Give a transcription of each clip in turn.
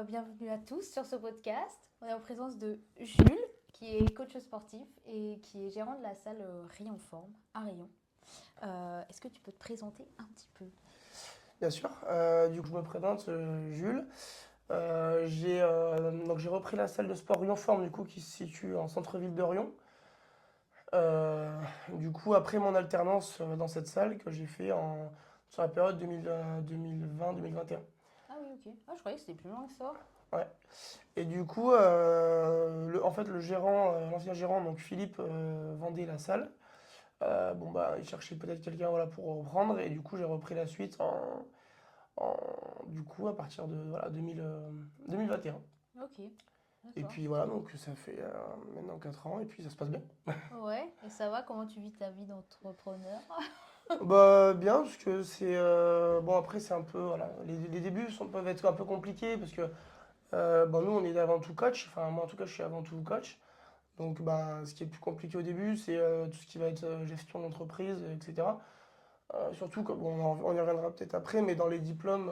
bienvenue à tous sur ce podcast. On est en présence de Jules, qui est coach sportif et qui est gérant de la salle Rayon Forme à Rayon. Est-ce que tu peux te présenter un petit peu? Bien sûr. Du coup, je me présente, Jules. Donc j'ai repris la salle de sport Rion Forme, du coup, qui se situe en centre-ville de Rion. Euh, du coup, après mon alternance dans cette salle que j'ai fait sur la période 2020-2021. Ah oui, ok. Ah, je croyais que c'était plus loin que ça. Ouais. Et du coup, en fait, l'ancien gérant, donc Philippe, vendait la salle. Bon, bah, il cherchait peut-être quelqu'un, voilà, pour reprendre. Et du coup, j'ai repris la suite en- du coup, à partir de voilà, 2021. Ok, Et d'accord. puis voilà, donc ça fait maintenant 4 ans et puis ça se passe bien. Ouais, et ça va? Comment tu vis ta vie d'entrepreneur? Bah bien, parce que c'est... bon après c'est un peu... Voilà, les débuts peuvent être un peu compliqués parce que bon, nous on est avant tout coach, enfin moi en tout cas je suis avant tout coach. Donc bah, ce qui est le plus compliqué au début c'est tout ce qui va être gestion d'entreprise, etc. Surtout que, bon, on y reviendra peut-être après, mais dans les diplômes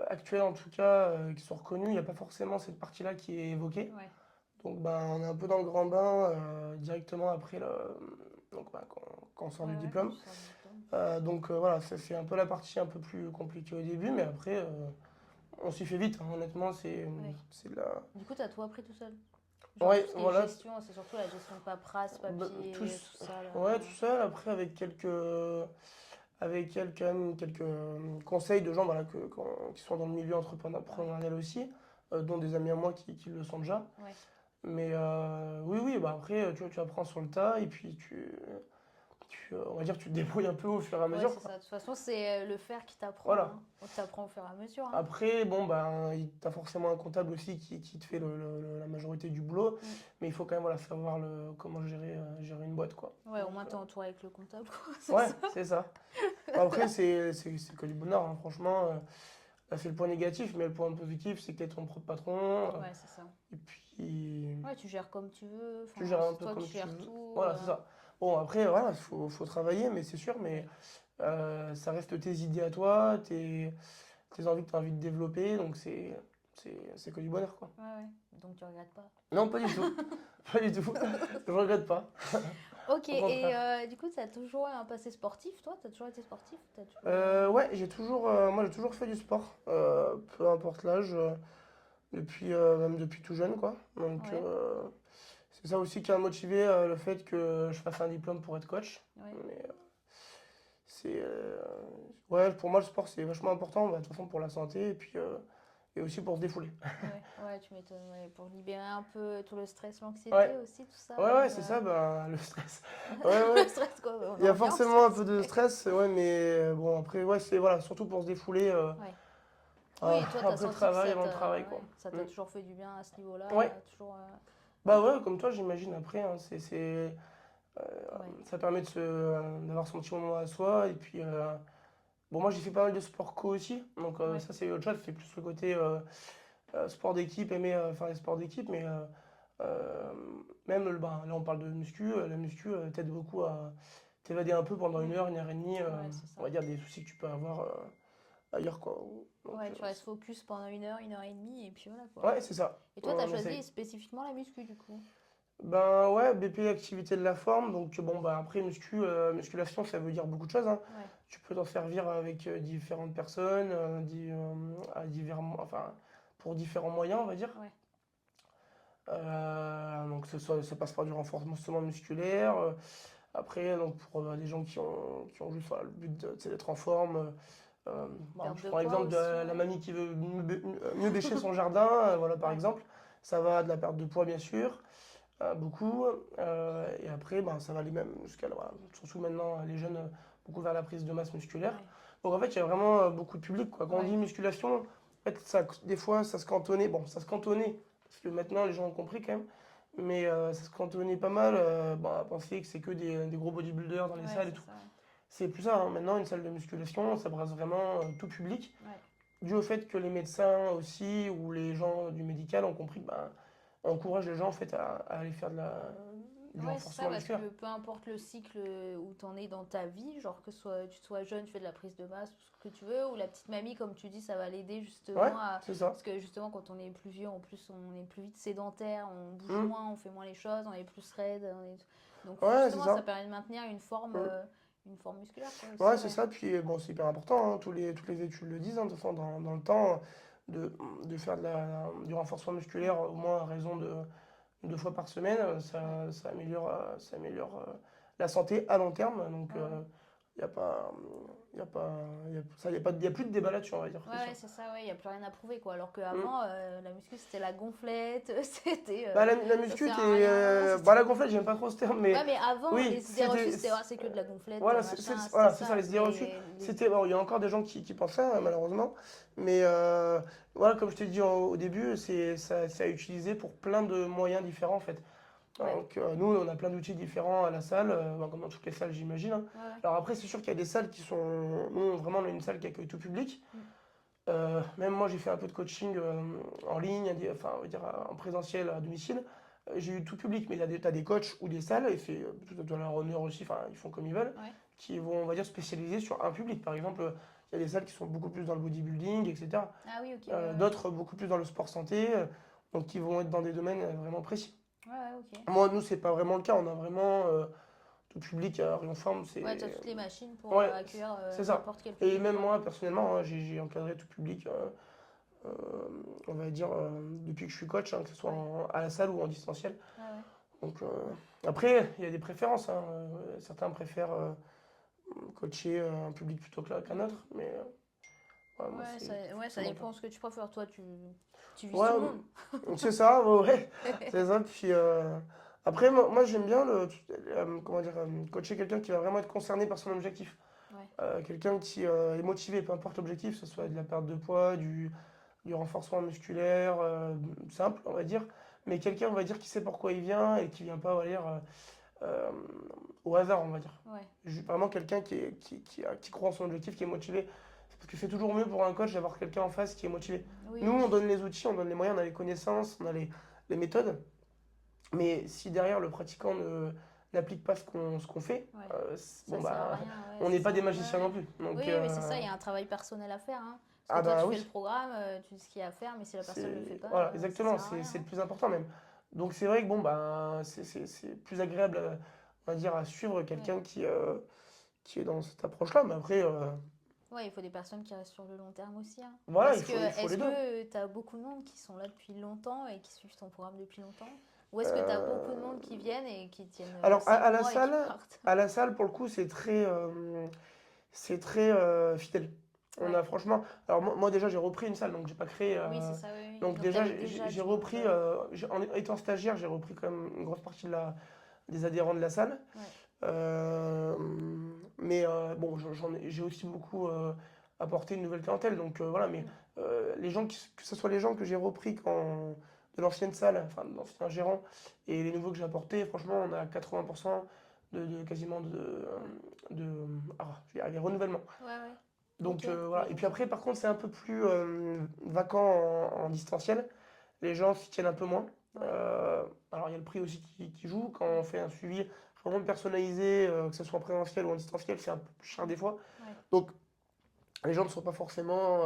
actuels en tout cas qui sont reconnus, il n'y a pas forcément cette partie-là qui est évoquée. Ouais. Donc ben, on est un peu dans le grand bain directement après donc, ben, quand on sort Ouais, du ouais, quand diplôme. tu sors du diplôme. Donc voilà, ça c'est un peu la partie un peu plus compliquée au début, mais après on s'y fait vite, hein. Honnêtement, Ouais. c'est de la... Du coup, t'as tout appris tout seul? Genre tout Ouais, ce qui est voilà, gestion, c'est surtout la gestion de paperasse, bah, papier, tout ça là. ouais, tout ça, après quand même quelques conseils de gens voilà, qui sont dans le milieu Ouais, entrepreneurial aussi, dont des amis à moi qui le sont déjà. ouais. Mais oui, oui, bah après, tu apprends sur le tas et puis on va dire, tu te débrouilles un peu au fur et à Ouais, mesure, c'est quoi. ça. De toute façon, c'est le faire qui t'apprend, Voilà. hein. On t'apprend au fur et à mesure, hein. Après, bon, ben, t'as forcément un comptable aussi qui te fait la majorité du boulot, Mm. mais il faut quand même voilà, savoir comment gérer une boîte, quoi. Ouais, au Donc, moins t'es entouré avec le comptable, quoi. C'est ouais, ça. c'est ça. Bon, après, c'est que du bonheur, hein. Franchement, là, c'est le point négatif, mais le point positif, c'est que t'es ton propre patron, Ouais, c'est ça. et puis Ouais, tu gères comme tu veux. tu Enfin, gères un c'est peu toi qui comme tu gères veux. tout. Voilà, c'est ça. Bon, après, voilà, faut travailler, mais c'est sûr, mais Oui. ça reste tes idées à toi, tes envies que tu as envie de développer, donc c'est que du bonheur, quoi. Ouais, ouais. Donc tu regrettes pas. Non, pas du tout. Pas du tout. Je regrette pas. Ok, Au et contraire. du coup, t'as toujours un passé sportif, toi? T'as toujours été sportif? T'as toujours... Ouais, moi j'ai toujours fait du sport, peu importe l'âge, même depuis tout jeune, quoi. Donc Ouais, c'est ça aussi qui a motivé le fait que je fasse un diplôme pour être coach. ouais. Mais c'est ouais, pour moi le sport c'est vachement important, bah, de toute façon pour la santé et aussi pour se défouler. Ouais, ouais, tu m'étonnes. Ouais, pour libérer un peu tout le stress, Ouais, l'anxiété aussi, tout ça. ouais, ouais, c'est ça, bah, le stress. Ouais, Le ouais. stress, quoi. On Il y en a revient au forcément un stress. peu de stress, ouais, mais bon, après, ouais, c'est voilà, surtout pour se défouler Ouais. Oui, et toi, t'as après le senti que travail, avant le travail, quoi. ouais, ça Mm. t'a toujours fait du bien à ce niveau-là, Ouais, toujours. bah Ok. ouais, comme toi, j'imagine, après, hein, Ouais. ça permet d'avoir son petit moment à soi, et puis, bon, moi, j'ai fait pas mal de sport co aussi, donc Ouais. ça, c'est autre chose, c'est plus le côté sport d'équipe, aimer faire les sports d'équipe, mais euh, même, bah, là, on parle de muscu, la muscu t'aide beaucoup à t'évader un peu pendant Mm. une heure et demie, Ouais, c'est on ça. va dire des soucis que tu peux avoir ailleurs, quoi. Donc, Ouais, tu restes focus pendant une heure et demie, et puis voilà, quoi. ouais, c'est ça. Et toi, t'as On choisi essaye. spécifiquement la muscu, du coup. Ben ouais, BP activité de la forme. Donc bon bah après musculation ça veut dire beaucoup de choses, hein. Ouais. Tu peux t'en servir avec différentes personnes, enfin pour différents moyens on va dire. Ouais. Donc ça passe par du renforcement musculaire. Après donc pour des gens qui ont juste voilà, le but c'est d'être en forme. Bon, Perte je de prends poids l'exemple de aussi, la ouais. mamie qui veut mieux bêcher son jardin, voilà par Ouais. exemple. Ça va de la perte de poids bien sûr. Beaucoup. Et après, ben, ça va aller même jusqu'à, voilà, surtout maintenant, les jeunes, beaucoup vers la prise de masse musculaire. Ouais. Donc en fait, il y a vraiment beaucoup de public, quoi. Quand on Ouais. dit musculation, en fait, des fois, ça se cantonnait. Bon, ça se cantonnait, parce que maintenant, les gens ont compris quand même. Mais ça se cantonnait pas mal à penser que c'est que des gros bodybuilders dans les Ouais, salles et c'est tout. ça. C'est plus ça, hein. Maintenant, une salle de musculation, ça brasse vraiment tout public. Ouais. Dû au fait que les médecins aussi, ou les gens du médical ont compris que ben, on encourage les gens en fait à aller faire du Ouais, c'est ça, renforcement parce que musculaire. peu importe le cycle où tu en es dans ta vie, genre que tu sois jeune, tu fais de la prise de masse, tout ce que tu veux, ou la petite mamie, comme tu dis, ça va l'aider Ouais, justement à... c'est ça. Parce que justement, quand on est plus vieux, en plus, on est plus vite sédentaire, on bouge Mm. moins, on fait moins les choses, on est plus raide. Donc Ouais, c'est justement, ça ça. permet de maintenir Mm. une forme musculaire, quoi, aussi, Ouais, c'est ouais. ça. Puis bon, c'est hyper important, hein. Toutes les études le disent, hein, de toute façon, dans le temps, de, de faire du renforcement musculaire au moins à raison de 2 fois par semaine, Ouais, ça améliore la santé à long terme. Donc, ouais, ouais. il n'y a pas, y a pas, y a plus de débat là-dessus, on va dire, Ouais, c'est ouais, sûr. c'est ça, ouais, il n'y a plus rien à prouver, quoi. Alors Mm. qu'avant, la muscu, c'était la gonflette, c'était Bah, la ça muscu, sert à rien. bah, la gonflette, j'aime pas trop ce terme, Ouais, mais mais avant, oui, les idées reçues, c'était ah, c'est que de la gonflette, voilà, machin, c'était voilà, c'est ça, ça. les idées reçues. Mais Bon, il y a encore des gens qui pensent ça, hein, malheureusement, mais voilà, comme je t'ai dit au début, c'est à utiliser pour plein de moyens différents, en fait. ouais, Donc, nous, on a plein d'outils différents à la salle, bah, comme dans toutes les salles, j'imagine, hein. ouais, ouais. Alors après, c'est sûr qu'il y a des salles qui sont... Nous, vraiment, on a une salle qui accueille tout public. Mm. Même moi, j'ai fait un peu de coaching en ligne, enfin, on va dire en présentiel à domicile. J'ai eu tout public, mais tu as des coachs ou des salles, et c'est tout à leur honneur aussi, enfin, ils font comme ils veulent, Ouais. qui vont, on va dire, spécialiser sur un public. Par exemple, il y a des salles qui sont beaucoup plus dans le bodybuilding, etc. Ah oui, ok, ouais, ouais. D'autres beaucoup plus dans le sport santé, donc qui vont être dans des domaines vraiment précis. Ouais, ouais, ok. Moi, nous, c'est pas vraiment le cas. On a vraiment tout public à Rion Forme. Ouais, t'as toutes les machines pour Ouais, accueillir c'est ça. n'importe quel Et public, même quoi. moi, personnellement, hein, j'ai encadré tout public, euh, on va dire, depuis que je suis coach, hein, que ce soit Ouais, à la salle ou en distanciel. ouais, ouais. Donc, après, il y a des préférences, hein. Certains préfèrent coacher un public plutôt qu'un autre, mais ouais, moi, Ouais, ça c'est mon cas. dépend ce que tu préfères. Toi, tu vises Ouais, tout le monde. c'est ça, ouais, ouais, c'est ça. Puis après, moi, j'aime bien comment dire, coacher quelqu'un qui va vraiment être concerné par son objectif. Ouais, Quelqu'un qui est motivé, peu importe l'objectif, que ce soit de la perte de poids, du renforcement musculaire, simple, on va dire. Mais quelqu'un, on va dire, qui sait pourquoi il vient et qui vient pas, on va dire, euh, au hasard, on va dire. ouais. Vraiment quelqu'un qui croit en son objectif, qui est motivé. Parce que c'est toujours mieux pour un coach d'avoir quelqu'un en face qui est motivé. Oui, Nous, on oui. donne les outils, on donne les moyens, on a les connaissances, on a les méthodes. Mais si derrière le pratiquant n'applique pas ce qu'on fait, Ouais. bon Ça sert à bah, rien, ouais, on n'est c'est pas ça. des Ouais, magiciens ouais. non plus. Donc, Oui, mais c'est ça, il y a un travail personnel à faire, hein. Parce ah que toi, bah tu oui, fais le programme, tu dis ce qu'il y a à faire, mais si la personne ne le fait pas, voilà, ça exactement, sert à rien, c'est le hein. plus important même. Donc c'est vrai que bon, bah, c'est plus agréable, on va dire, à suivre Ouais. quelqu'un qui est dans cette approche-là. Mais après, Ouais, il faut des personnes qui restent sur le long terme aussi, hein. voilà, il faut les Est-ce deux. que tu as beaucoup de monde qui sont là depuis longtemps et qui suivent ton programme depuis longtemps? Ou est-ce que tu as beaucoup de Euh, monde qui viennent et qui tiennent Alors, 6 mois et qui partent? à la salle, pour le coup, c'est très fidèle. On Ouais, a franchement. Alors, moi, déjà, j'ai repris une salle, donc j'ai pas créé. oui, c'est ça, oui, oui. Donc, Donc tu déjà, avais déjà j'ai du monde. repris. En étant stagiaire, j'ai repris quand même une grosse partie des adhérents de la salle. Ouais, Euh, mais bon, j'ai aussi beaucoup apporté une nouvelle clientèle. Donc, voilà, mais mm, les gens que ce soit les gens que j'ai repris de l'ancienne salle, enfin, de l'ancien gérant, et les nouveaux que j'ai apportés, franchement, on a 80% quasiment ouais, je vais y arriver, renouvellement. ouais, ouais. Ok, Donc voilà. les Et gens puis qui après, reviennent. par contre, c'est un peu plus vacant en distanciel. Les gens s'y tiennent un peu moins. Ouais, Euh, alors il y a le prix aussi qui joue. Quand on mm, fait un suivi vraiment personnalisé, que ce soit en présentiel ou en distanciel, c'est un peu plus cher mm, des fois. ouais, Donc les gens ne sont pas forcément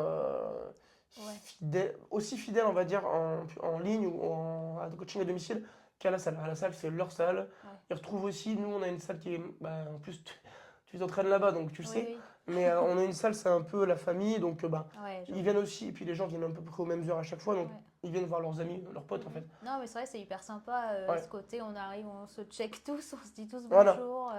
ouais, aussi fidèles, on va dire, en ligne ou en coaching à domicile qu'à la salle. À la salle, c'est leur salle. ouais. Ils retrouvent aussi, nous, on a une salle qui est, bah, en plus, tu t'entraînes là-bas, donc tu le Oui, sais. oui. Mais on a une salle, c'est un peu la famille, donc bah, Ouais, je ils vois. viennent aussi, et puis les gens viennent à peu près aux mêmes heures à chaque fois, donc Ouais. ils viennent voir leurs amis, leurs Mm, potes, en fait. mm. Non, mais c'est vrai, c'est hyper sympa Ouais, ce côté. On arrive, on se check tous, on se dit tous voilà. bonjour.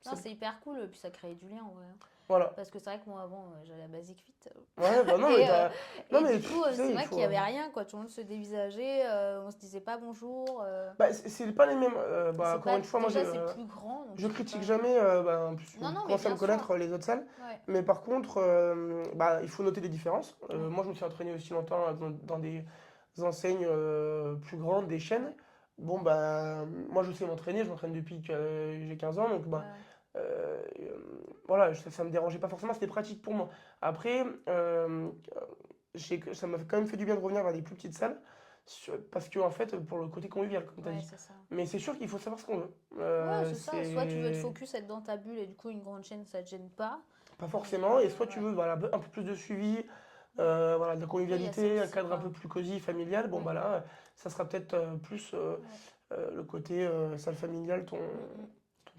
Non, C'est- c'est hyper cool. Puis ça crée du lien, en vrai. Voilà. Parce que c'est vrai que moi, avant, j'allais à Basic Fit. Ouais, bah non, mais Et, euh, Non, et mais du coup, tu c'est sais, il vrai qu'il faut. n'y avait rien, quoi. Tout le monde se dévisageait, on se disait pas bonjour. Bah, c'est pas les mêmes. Bah, C'est encore pas, une fois, moi, déjà, c'est plus grand, donc je tu peux critique pas. jamais, bah, en plus, Non, vous non, mais commencez à bien me sûr. connaître les autres salles. Ouais, Mais par contre, bah, il faut noter les différences. ouais, Moi, je me suis entraîné aussi longtemps dans des enseignes plus grandes, des chaînes. ouais, Bon, bah, moi, je sais m'entraîner, je m'entraîne depuis que j'ai 15 ans. Donc, ouais, bah, ouais. voilà, ça me dérangeait pas forcément, c'était pratique pour moi. Après, ça m'a quand même fait du bien de revenir vers des plus petites salles. parce que, en fait, pour le côté convivial, comme tu as Ouais, dit. c'est ça. Mais c'est sûr qu'il faut savoir ce qu'on veut. Ouais, c'est ça. Soit tu veux te C'est focus, être dans ta bulle et du coup, une grande chaîne, ça te gêne pas. pas Mais forcément. Et soit tu ouais. veux voilà, un peu plus de suivi, Ouais. voilà, de la Après, il y a ça convivialité, un aussi, cadre un quoi. peu plus cosy, familial. Bon, Ouais. bah là, ça sera peut-être plus Ouais. le côté salle familiale, Mm, mm. ton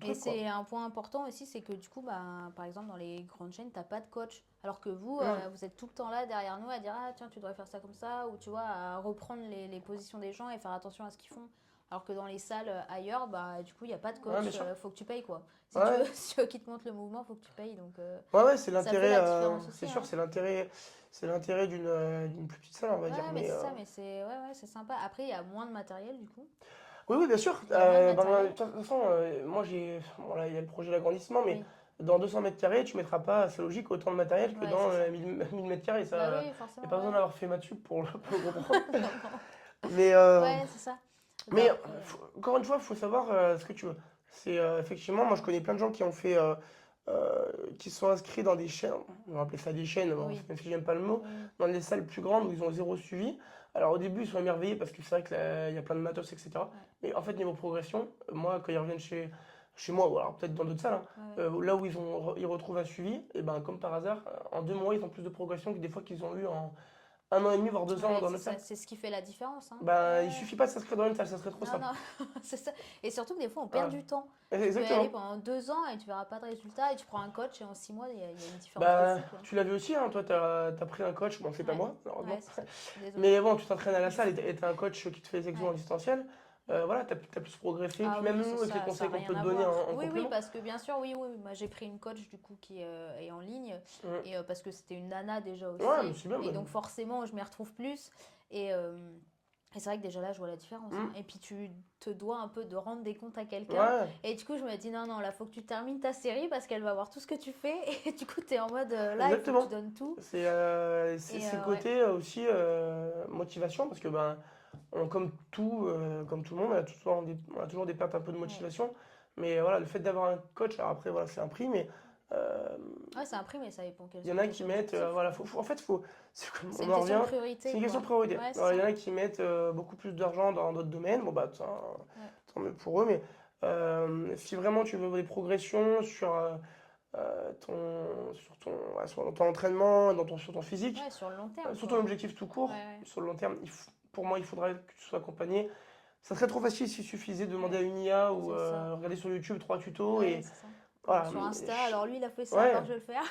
Et truc, quoi. c'est un point important aussi, c'est que du coup, bah, par exemple, dans les grandes chaînes, t'as pas de coach. Alors que vous, Hum, vous êtes tout le temps là derrière nous à dire, ah tiens, tu devrais faire ça comme ça, ou tu vois, à reprendre les positions des gens et faire attention à ce qu'ils font. Alors que dans les salles ailleurs, bah, du coup, il n'y a pas de ouais, bien coach, sûr. faut que tu payes quoi. Si tu veux, Ouais, si tu veux qu'ils te montrent le mouvement, faut que tu payes. Donc, ouais, ouais, ça fait la différence c'est aussi, sûr, hein. c'est l'intérêt d'une plus petite salle, on va dire. Ouais, mais Mais c'est ça, mais c'est ouais, ouais, c'est sympa. Après, il y a moins de matériel du coup. oui, oui, bien sûr. Il y a moins de Ben, de matériel. toute façon, moi, bon, là, il y a le projet d'agrandissement, mais Oui, dans 200 mètres carrés, tu mettras pas, c'est logique, autant de matériel que ouais, dans c'est ça. 1000 mètres carrés. Bah Ça, oui, il n'y a forcément, pas besoin ouais. d'avoir fait maths sup pour le comprendre. Non, non. Mais, Ouais, c'est ça. Bah mais après, encore une fois, il faut savoir ce que tu veux. C'est effectivement, moi, je connais plein de gens qui ont fait, qui se sont inscrits dans des chaînes, on va appeler ça des chaînes, bon, oui, même si j'aime pas le mot, oui, oui. dans des salles plus grandes où ils ont zéro suivi. Alors au début, ils sont émerveillés parce que c'est vrai qu'il y a plein de matos, etc. Ouais, Mais en fait, niveau progression, moi, quand ils reviennent chez moi, ou alors peut-être dans d'autres salles, hein, ouais, ouais. là où ils retrouvent un suivi, et ben comme par hasard, en 2 mois, ils ont plus de progression que des fois qu'ils ont eu en 1 an et demi, voire 2 ans Ouais, dans c'est notre salle. ça, c'est ce qui fait la différence, hein. Ben, il Ouais. suffit pas de s'inscrire dans une salle, ça serait trop Non, simple. non, c'est ça. Et surtout que des fois, on perd Voilà. du temps. Tu peux y aller Exactement. pendant 2 ans et tu verras pas de résultat et tu prends un coach et en 6 mois, il y a une différence de Bah, fou, quoi. tu l'avais aussi, hein, toi, t'as pris un coach, bon, c'est pas Ouais, moi, ouais, malheureusement. c'est ça. Désolée. Mais bon, tu t'entraînes à la salle et t'as un coach qui te fait les exos en Ouais. distanciel. Voilà, t'as plus progressé. Ah Puis même oui, nous, avec les ça conseils a qu'on rien peut te à donner voir. en Oui, oui, complément. parce que bien sûr, oui, oui, moi j'ai pris une coach du coup qui est en ligne Mm. et parce que c'était une nana déjà Ouais, mais aussi c'est bien. et donc forcément je m'y retrouve plus et c'est vrai que déjà là je vois la différence, hein. Mm. Et puis tu te dois un peu de rendre des comptes à quelqu'un Ouais, et du coup je me dis non, non, là faut que tu termines ta série parce qu'elle va voir tout ce que tu fais et du coup t'es en mode là il faut que tu exactement. donnes tout et C'est le ouais, côté aussi motivation, parce que ben, comme tout le monde, on a toujours des pertes un peu de ouais. motivation. Mais voilà, le fait d'avoir un coach, alors après, voilà, c'est un prix, mais euh, Ouais, c'est un prix mais ça dépend quels il y en sont a tes qui mettent, objectifs, voilà, quoi. en fait, C'est on une en question de revient, c'est priorité, une question de quoi. priorité. Ouais, c'est Alors, il y en ça. a qui mettent beaucoup plus d'argent dans d'autres domaines, bon bah, Ouais. tant mieux pour eux, mais si vraiment tu veux des progressions sur ton entraînement, sur ton physique, Ouais, sur le long terme, sur ton quoi. objectif tout Ouais, court, ouais, sur le long terme, pour moi, il faudrait que tu sois accompagné. Ça serait trop facile s'il suffisait de demander ouais, à une IA ou c'est ça. regarder sur YouTube 3 tutos Ouais, et c'est ça. voilà. Sur Insta, alors lui, il a fait ça, alors Ouais, je vais le faire.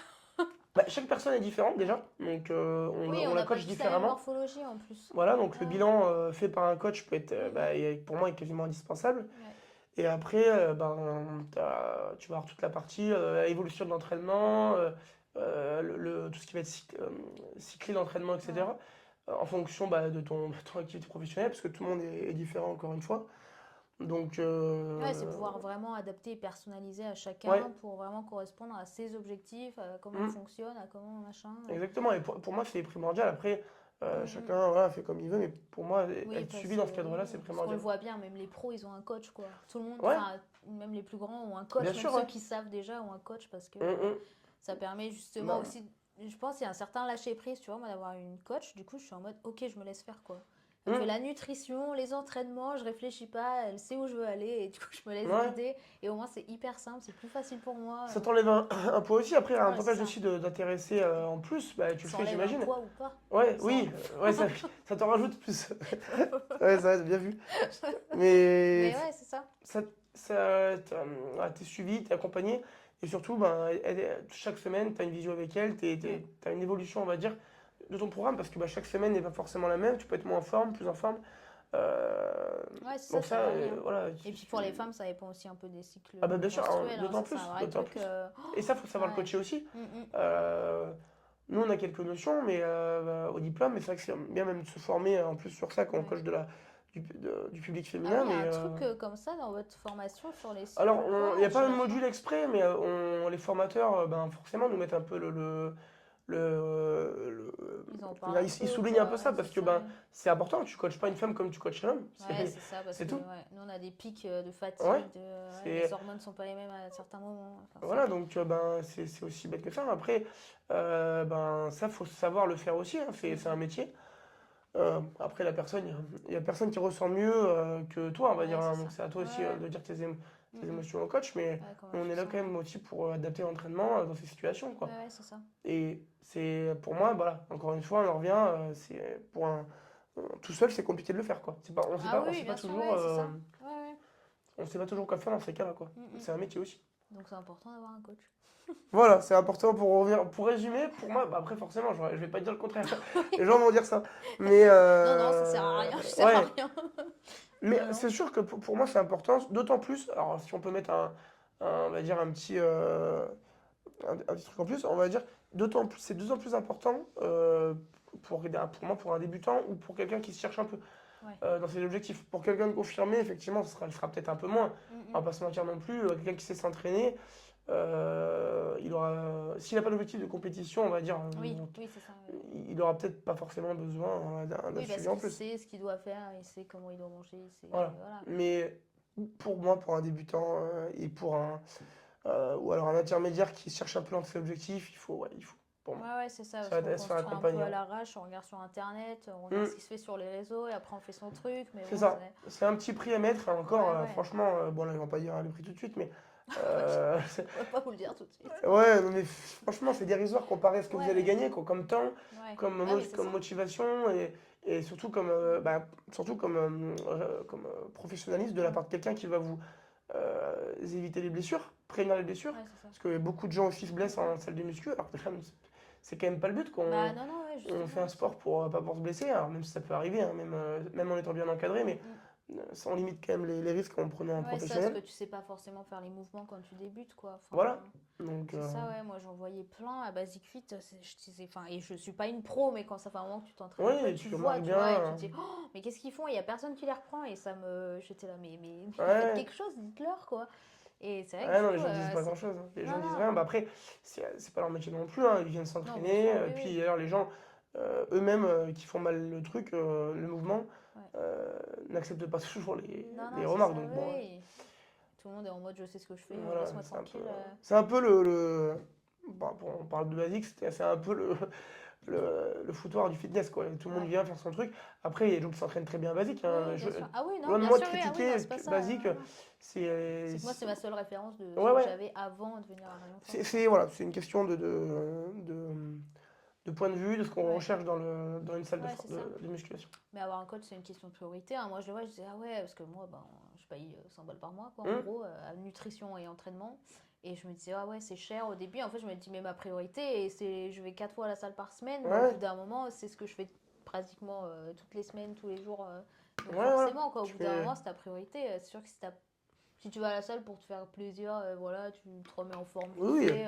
bah, chaque personne est différente Ouais. déjà, donc Oui, on on la n'a pas coach tous la même différemment. morphologie en plus. Voilà, donc le Ouais. bilan fait par un coach peut être, Mm, bah, mm. pour moi, est quasiment indispensable. Ouais. Et après, ben, tu vas avoir toute la partie évolution de l'entraînement, tout ce qui va être cyclé d'entraînement, Ouais. etc. En fonction bah, de ton activité professionnelle, parce que tout le monde est différent encore une fois. Donc, Ouais, c'est pouvoir vraiment adapter et personnaliser à ouais, chacun pour vraiment correspondre à ses objectifs, à comment il mm, fonctionne, à comment machin. exactement. Et pour moi, c'est primordial. Après, Mm, mm. chacun voilà, fait comme il veut, mais pour moi, Oui, être parce suivi que dans ce oui, cadre-là, oui, c'est parce qu'on le primordial. voit bien, même les pros, ils ont un coach, quoi. Tout le monde, Ouais, enfin, même les plus grands ont un bien coach, même sûr, ceux ouais. qui savent déjà ont un coach parce que Mm, mm. ça permet justement Non. aussi, je pense, qu'il y a un certain lâcher prise, tu vois, moi, d'avoir une coach. Du coup, je suis en mode, ok, je me laisse faire, quoi. Elle me fait Mm, la nutrition, les entraînements, je réfléchis pas, elle sait où je veux aller et du coup, je me laisse ouais. guider. Et au moins, c'est hyper simple, c'est plus facile pour moi. Ça t'enlève un poids aussi. Après, Ouais, c'est l'avantage ça. aussi d'intéresser en plus, bah, tu le Ça fais, enlève un j'imagine. poids ou pas, Ouais, comme ça. oui, ouais, ça t'en rajoute plus. Ouais, ça va, bien vu. Mais Mais ouais, c'est ça. ça, t'es suivi, t'es accompagné. Et surtout, ben, chaque semaine, tu as une visio avec elle, Mm. tu as une évolution, on va dire, de ton programme. Parce que bah, chaque semaine n'est pas forcément la même. Tu peux être moins en forme, plus en forme. Euh, Ouais, c'est ça, donc ça ça, varie, hein. voilà. Et puis pour les femmes, ça dépend aussi un peu des cycles Ah bah bien sûr, hein, menstruels, hein. Ça, c'est un vrai d'autant truc. plus. Et ça, faut savoir le Ouais. coacher aussi. Mm, mm. Euh, Nous, on a quelques notions mais, au diplôme, mais c'est vrai que c'est bien même de se former en plus sur ça quand on Ouais. coach du public Ah oui, féminin. il y a Mais, un truc comme ça dans votre formation sur les cycles alors, ou il quoi? n'y a pas un J'irai voir. module exprès, mais les formateurs, ben, forcément, nous mettent un peu Ils en parlent un ils peu, soulignent un peu quoi. ça Ouais, c'est parce que ça, ben, ouais. c'est important. Tu coaches pas une femme comme tu coaches un homme. Ouais, c'est ça, parce C'est que tout. ouais, nous, on a des pics de Ouais. fatigue, ouais, les C'est, hormones sont pas les mêmes à certains moments. Enfin, voilà, donc ben, c'est aussi bête que ça. Après, ben, ça, faut savoir le faire aussi, hein, Mm, c'est un mm. métier. Après, il y a personne qui ressent mieux que toi, on va dire, Ouais, c'est hein. Donc ça. c'est à toi Ouais, aussi ouais. de dire tes Mm, mm. émotions au coach, mais Ouais, comment on tu est te là sens, quand même aussi pour adapter l'entraînement dans ces situations, ouais. quoi. Ouais, ouais, c'est ça. Et c'est pour moi, voilà, encore une fois, on en revient, c'est pour un tout seul, c'est compliqué de le faire, quoi. Ah On oui, sait pas bien sûr, toujours, ouais, c'est ça. Ouais, ouais. on sait pas toujours quoi faire dans ces cas-là, quoi. Mm, mm. C'est un métier aussi. Donc c'est important d'avoir un coach. Voilà, c'est important pour revenir, pour résumer, pour moi, bah après forcément, je vais pas dire le contraire. Les gens vont dire ça. Mais Non, non, ça sert à rien, je sers à ouais, rien. mais Non, non. c'est sûr que pour moi c'est important, d'autant plus, alors si on peut mettre on va dire un petit truc en plus, on va dire, c'est d'autant plus important pour moi, pour un débutant ou pour quelqu'un qui se cherche un peu Ouais. dans ses objectifs. Pour quelqu'un de confirmé, effectivement, ce sera peut-être un peu moins. Mm, On va mm. pas se mentir non plus, quelqu'un qui sait s'entraîner, s'il n'a pas d'objectif de compétition, on va dire, Oui, oui, c'est ça. Ouais. il aura peut-être pas forcément besoin d'un Oui, parce suivi en qu'il plus. sait ce qu'il doit faire, il sait comment il doit manger, il sait. Voilà. Voilà. Mais pour moi, pour un débutant et ou alors un intermédiaire qui cherche un peu dans ses objectifs, pour moi, Ouais, ouais, c'est ça, ça parce va qu'on être se faire construit un peu accompagner, à hein. l'arrache, on regarde sur internet, on regarde ce Hmm, qui se fait sur les réseaux, et après on fait son truc, mais c'est bon, ça. c'est. C'est un petit prix à mettre, et encore, Ouais, ouais. franchement, bon là, ils vont pas dire le prix tout de suite, mais Ok, euh, on va pas vous le dire tout de suite. ouais, non, mais franchement, c'est dérisoire comparé à ce que vous Ouais, allez ouais. gagner, quoi, comme temps, Ouais, ouais, mais c'est comme ça. motivation et surtout comme professionnalisme de la part de quelqu'un qui va vous éviter les blessures, prévenir les blessures. Ouais, c'est ça. Parce que beaucoup de gens aussi se blessent en salle de muscu, alors que c'est quand même pas le but. Bah non, non, ouais, On fait justement. un sport pour pas pour se blesser, alors même si ça peut arriver, hein, même en étant bien encadré, mais Mm, ça on limite quand même les risques en prenant un mm. Ouais, ça, parce que professionnel. tu sais pas forcément faire les mouvements quand tu débutes, quoi. Voilà. Enfin, Donc, c'est ça, ouais. Moi, j'en voyais plein à Basic Fit. Je disais, enfin, et je suis pas une pro, mais quand ça fait un moment que tu t'entraînes un peu, oui, tu tu vois, remarques tu bien. vois, et tu te dis, oh, mais qu'est-ce qu'ils font? Il y a personne qui les reprend, et ça me. J'étais là, mais faites Ouais. quelque chose, dites-leur, quoi. Et c'est vrai que Ouais, du non, coup, les gens disent pas c'est. grand-chose, hein. Les gens Non, disent non. rien. Bah après, c'est pas leur métier non plus, hein. Ils viennent Non, bien s'entraîner. sûr, oui, Puis oui. d'ailleurs, les gens eux-mêmes qui font mal le truc, le mouvement, Ouais. n'acceptent pas toujours Non, les non, c'est remarques. ça, Donc oui, bon, oui. Tout le monde est en mode, je sais ce que je fais, voilà, laisse-moi tranquille. c'est un peu on parle de basique, c'est un peu le foutoir du fitness, quoi. Tout le monde Ouais. vient faire son truc. Après, il y a des gens qui s'entraînent très bien basique, Oui, hein. oui, bien sûr. Ah oui, non, Loin de bien moi de sûr, oui, ah oui, non, critiquer c'est pas ça. basique, Non, non. c'est. C'est que moi, c'est ma seule référence de ce Ouais, que ouais. j'avais avant de venir à Rayon Forme, C'est quoi. voilà, c'est une question de point de vue, de ce qu'on Ouais, recherche dans une salle ouais, c'est ça. de musculation. Mais avoir un coach, c'est une question de priorité, hein. Moi, je le vois, je disais, ah ouais, parce que moi, ben, je paye 100 balles par mois, quoi, en Hum, gros, à nutrition et entraînement. Et je me disais, ah ouais, c'est cher au début. En fait, je me dis, mais ma priorité, et c'est, je vais 4 fois à la salle par semaine. Bah, au bout ouais, d'un moment, c'est ce que je fais pratiquement toutes les semaines, tous les jours. Donc ouais. forcément, quoi, au Tu bout d'un fais. moment, c'est ta priorité. C'est sûr que si tu vas à la salle pour te faire plaisir, voilà, tu te remets en forme vite Oui, oui, fait,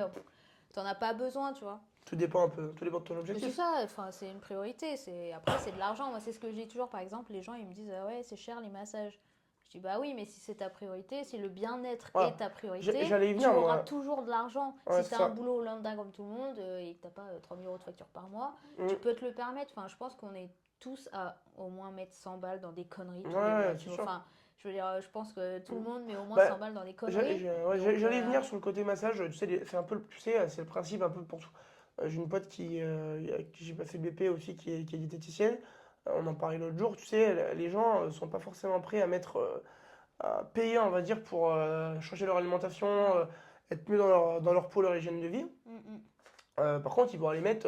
t'en as pas besoin, tu vois. tout dépend un peu, tout dépend de ton Mais c'est objectif. ça, enfin, c'est une priorité. Après, c'est de l'argent. Moi, c'est ce que je dis toujours. Par exemple, les gens, ils me disent, ah ouais, c'est cher les massages. Je dis, bah oui, mais si c'est ta priorité, si le bien-être est Voilà, ta priorité, j'allais y tu venir, auras moi. toujours de l'argent. Ouais, Si c'est tu as un ça. boulot lambda comme tout le monde et que tu n'as pas 3 000 euros de facture par mois, tu Hum, peux te le permettre. Enfin, je pense qu'on est tous à au moins mettre 100 balles dans des conneries tous les mois. ouais, Tu c'est vois, sûr. enfin, je veux dire, je pense que tout le Hum. monde met au moins Bah, 100 balles dans des conneries. ouais, Donc, j'allais y venir sur le côté massage. Tu sais, c'est un peu, tu sais, c'est le principe un peu pour tout. J'ai une pote avec qui j'ai passé le BP aussi, qui est diététicienne. On en parlait l'autre jour. Tu sais, les gens sont pas forcément prêts à payer, on va dire, pour changer leur alimentation, ouais. être mieux dans leur peau, leur hygiène de vie. Mm, mm. Par contre, ils vont aller mettre.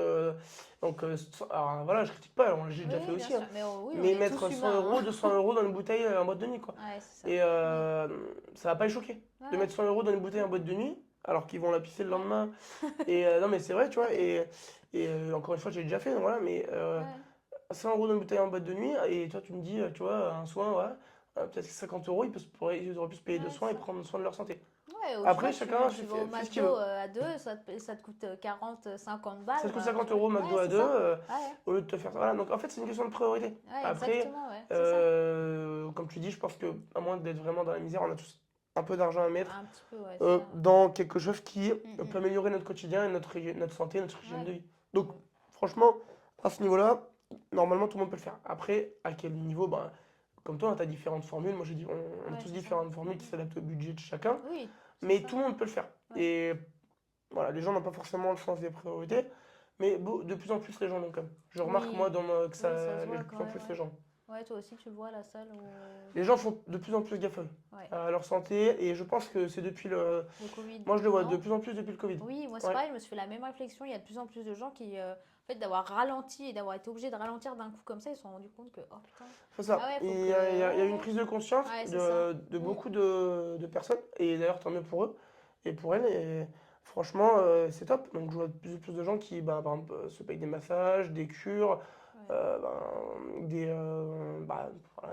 Alors voilà, je critique pas, j'ai Oui, déjà fait oui, bien aussi, hein. sûr. Mais oui, on Mais est tous mettre 100 humains, euros, hein. 200 euros dans une bouteille en boîte de nuit, quoi. Ouais, c'est ça. Et Oui. ça va pas les choquer. De Ouais, mettre 100 euros dans une bouteille en boîte de nuit, alors qu'ils vont la pisser le ouais. lendemain. Et non, mais c'est vrai, tu vois. Encore une fois, j'ai déjà fait, donc voilà, mais Ouais. 100 euros dans une bouteille en boîte de nuit, et toi, tu me dis, tu vois, un soin, ouais, peut-être que 50 euros, ils auraient pu se payer deux Ouais, soins c'est et ça. prendre soin de leur santé. Ouais, ou tu Après, vois, chacun tu vas au fait ce qu'il McDo veut. à deux, ça te coûte 40, 50 Ça balles, te coûte bah, tu 50 vois. euros Ouais, McDo à c'est deux, ça. Ouais, au lieu de te faire ça. Voilà, donc en fait, c'est une question de priorité. ouais, Après, exactement, ouais, c'est ça. comme tu dis, je pense que à moins d'être vraiment dans la misère, on a tous un peu d'argent à mettre Un petit peu, ouais, c'est ça. dans quelque chose qui Mm, peut mm. améliorer notre quotidien et notre santé, notre hygiène Ouais. de vie. Donc, franchement, à ce niveau-là, normalement, tout le monde peut le faire. Après, à quel niveau, ben, comme toi, tu as différentes formules. Moi, j'ai dit, on a Ouais, tous c'est ça. différentes Mm, formules qui mm. s'adaptent au budget de chacun, Oui, c'est mais ça. tout le monde peut le faire. Ouais. Et voilà, les gens n'ont pas forcément le sens des priorités, Mais de plus en plus les gens l'ont quand même. Je remarque moi Oui, que oui, ça se de voit plus quand en même, plus les ouais. gens. Ouais, toi aussi, tu le vois à la salle Les gens font de plus en plus gaffe Ouais, à leur santé et je pense que c'est depuis le... le Covid, Moi je le vois de non? plus en plus depuis le Covid. Oui, moi c'est Ouais, pareil, je me suis fait la même réflexion. Il y a de plus en plus de gens qui, en fait, d'avoir ralenti et d'avoir été obligés de ralentir d'un coup comme ça, ils se sont rendus compte que, oh putain, c'est ah ça. ouais, faut Et que. il y a Ouais, une ouais, prise de conscience ouais, c'est ça. de Mm. beaucoup de personnes et d'ailleurs tant mieux pour eux et pour elles. Et franchement, c'est top. Donc je vois de plus en plus de gens qui bah, par exemple, se payent des massages, des cures, Ouais. voilà,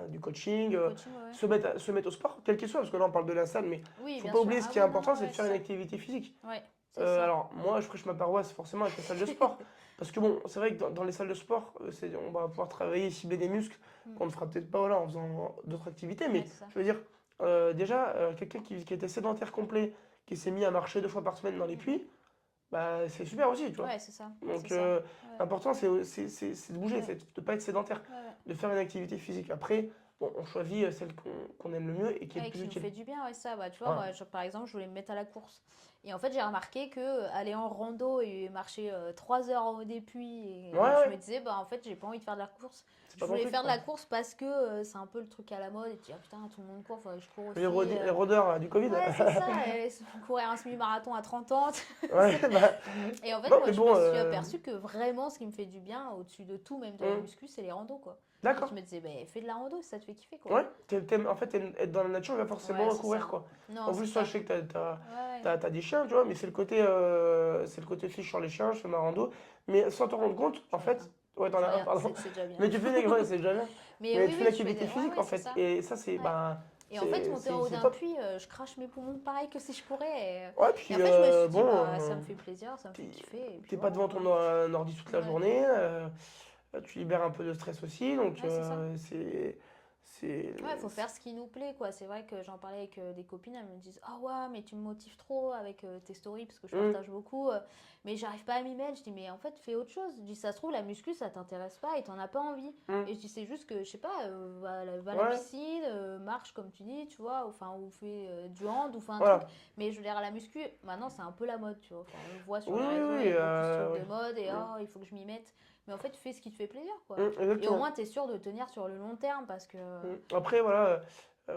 du coaching, Du coaching, ouais, ouais. se mettre au sport, quel qu'il soit, parce que là on parle de la salle, mais Oui, faut bien pas sûr. oublier ce Ah qui est oui, non, important, non, c'est de ouais, faire c'est une ça. activité physique. Ouais, c'est ça. Alors, moi, je prêche ma paroisse forcément avec la salle de sport. Parce que bon, c'est vrai que dans les salles de sport, on va pouvoir travailler, cibler des muscles Mm. qu'on ne fera peut-être pas voilà, en faisant d'autres activités. Ouais, Mais c'est ça. je veux dire, déjà, quelqu'un qui était sédentaire complet, qui s'est mis à marcher 2 fois par semaine dans les Mm, mm. puits, bah, c'est super aussi, tu vois. Ouais, c'est ça. C'est Donc, ça. Ouais, l'important, c'est de bouger, ouais, c'est de ne pas être sédentaire, ouais, ouais. de faire une activité physique. Après, bon, on choisit celle qu'on aime le mieux et qui est le Ouais, plus qui nous utile. fait du bien, ouais, ça. Bah, tu vois, Voilà. moi, par exemple, je voulais me mettre à la course. Et en fait, j'ai remarqué que aller en rando et marcher 3 heures en haut des puits, Ouais, et je ouais, me disais, bah, en fait, j'ai pas envie de faire de la course. c'est Je pas ton voulais truc, faire de quoi. la course parce que c'est un peu le truc à la mode. Et tu dis, ah putain, tout le monde court, faudrait que je cours aussi. Les rôdeurs du Covid. Ouais, c'est ça. Et courir un semi-marathon à 30 ans. Ouais, bah, Et en fait, non, moi, mais je me bon, suis aperçue que vraiment, ce qui me fait du bien, au-dessus de tout, même de la hum, muscu, c'est les randos, quoi. Et je d'accord. me disais, bah, fais de la rando, ça te fait kiffer, quoi. Ouais, en fait, être dans la nature, va Ouais, forcément c'est courir, ça. quoi. Non, En c'est plus, toi, je ça. sais que Ouais, t'as des chiens, tu vois, mais c'est le côté fiche sur les chiens, je fais ma rando. Mais sans te rendre compte, en j'en ai fait, un. ouais, t'en J'en as ai un, un, pardon. c'est déjà bien. Mais tu fais une, ouais, c'est déjà bien. Mais Mais oui, tu fais une oui, je fais activité des. Ouais, physique, ouais, en c'est fait. ça. Et ça, Ouais. Et en fait, monter en haut c'est d'un top. puits, je crache mes poumons pareil que si je pourrais. Ouais, Et puis, en fait, je me suis dit, bon, bah, ça me fait plaisir, ça me fait t'es kiffer. Et puis t'es pas voilà, devant hein. ton ordi toute la Ouais, journée, tu libères un peu de stress aussi, donc ouais, c'est ça. c'est, Ouais, il faut faire ce qui nous plaît, quoi. C'est vrai que j'en parlais avec des copines, elles me disent, ah ouais, mais tu me motives trop avec tes stories, parce que je hum, partage beaucoup, mais j'arrive pas à m'y mettre. Je dis, mais en fait, fais autre chose. Je dis, ça se trouve, la muscu, ça t'intéresse pas et t'en as pas envie. hum. Et je dis, c'est juste que, je sais pas, va à la Ouais, piscine, marche comme tu dis, tu vois, enfin, ou fais du hand, ou fais un truc. voilà. Mais je veux dire, à la muscu, maintenant, c'est un peu la mode, tu vois. Enfin, on le voit sur Oui, les oui, réseaux, il y oui, a beaucoup ce truc oui. de mode et Hum, oh, il faut que je m'y mette. Mais en fait, fais ce qui te fait plaisir, quoi. Et au exactement. moins, t'es sûr de tenir sur le long terme parce que. Après, voilà,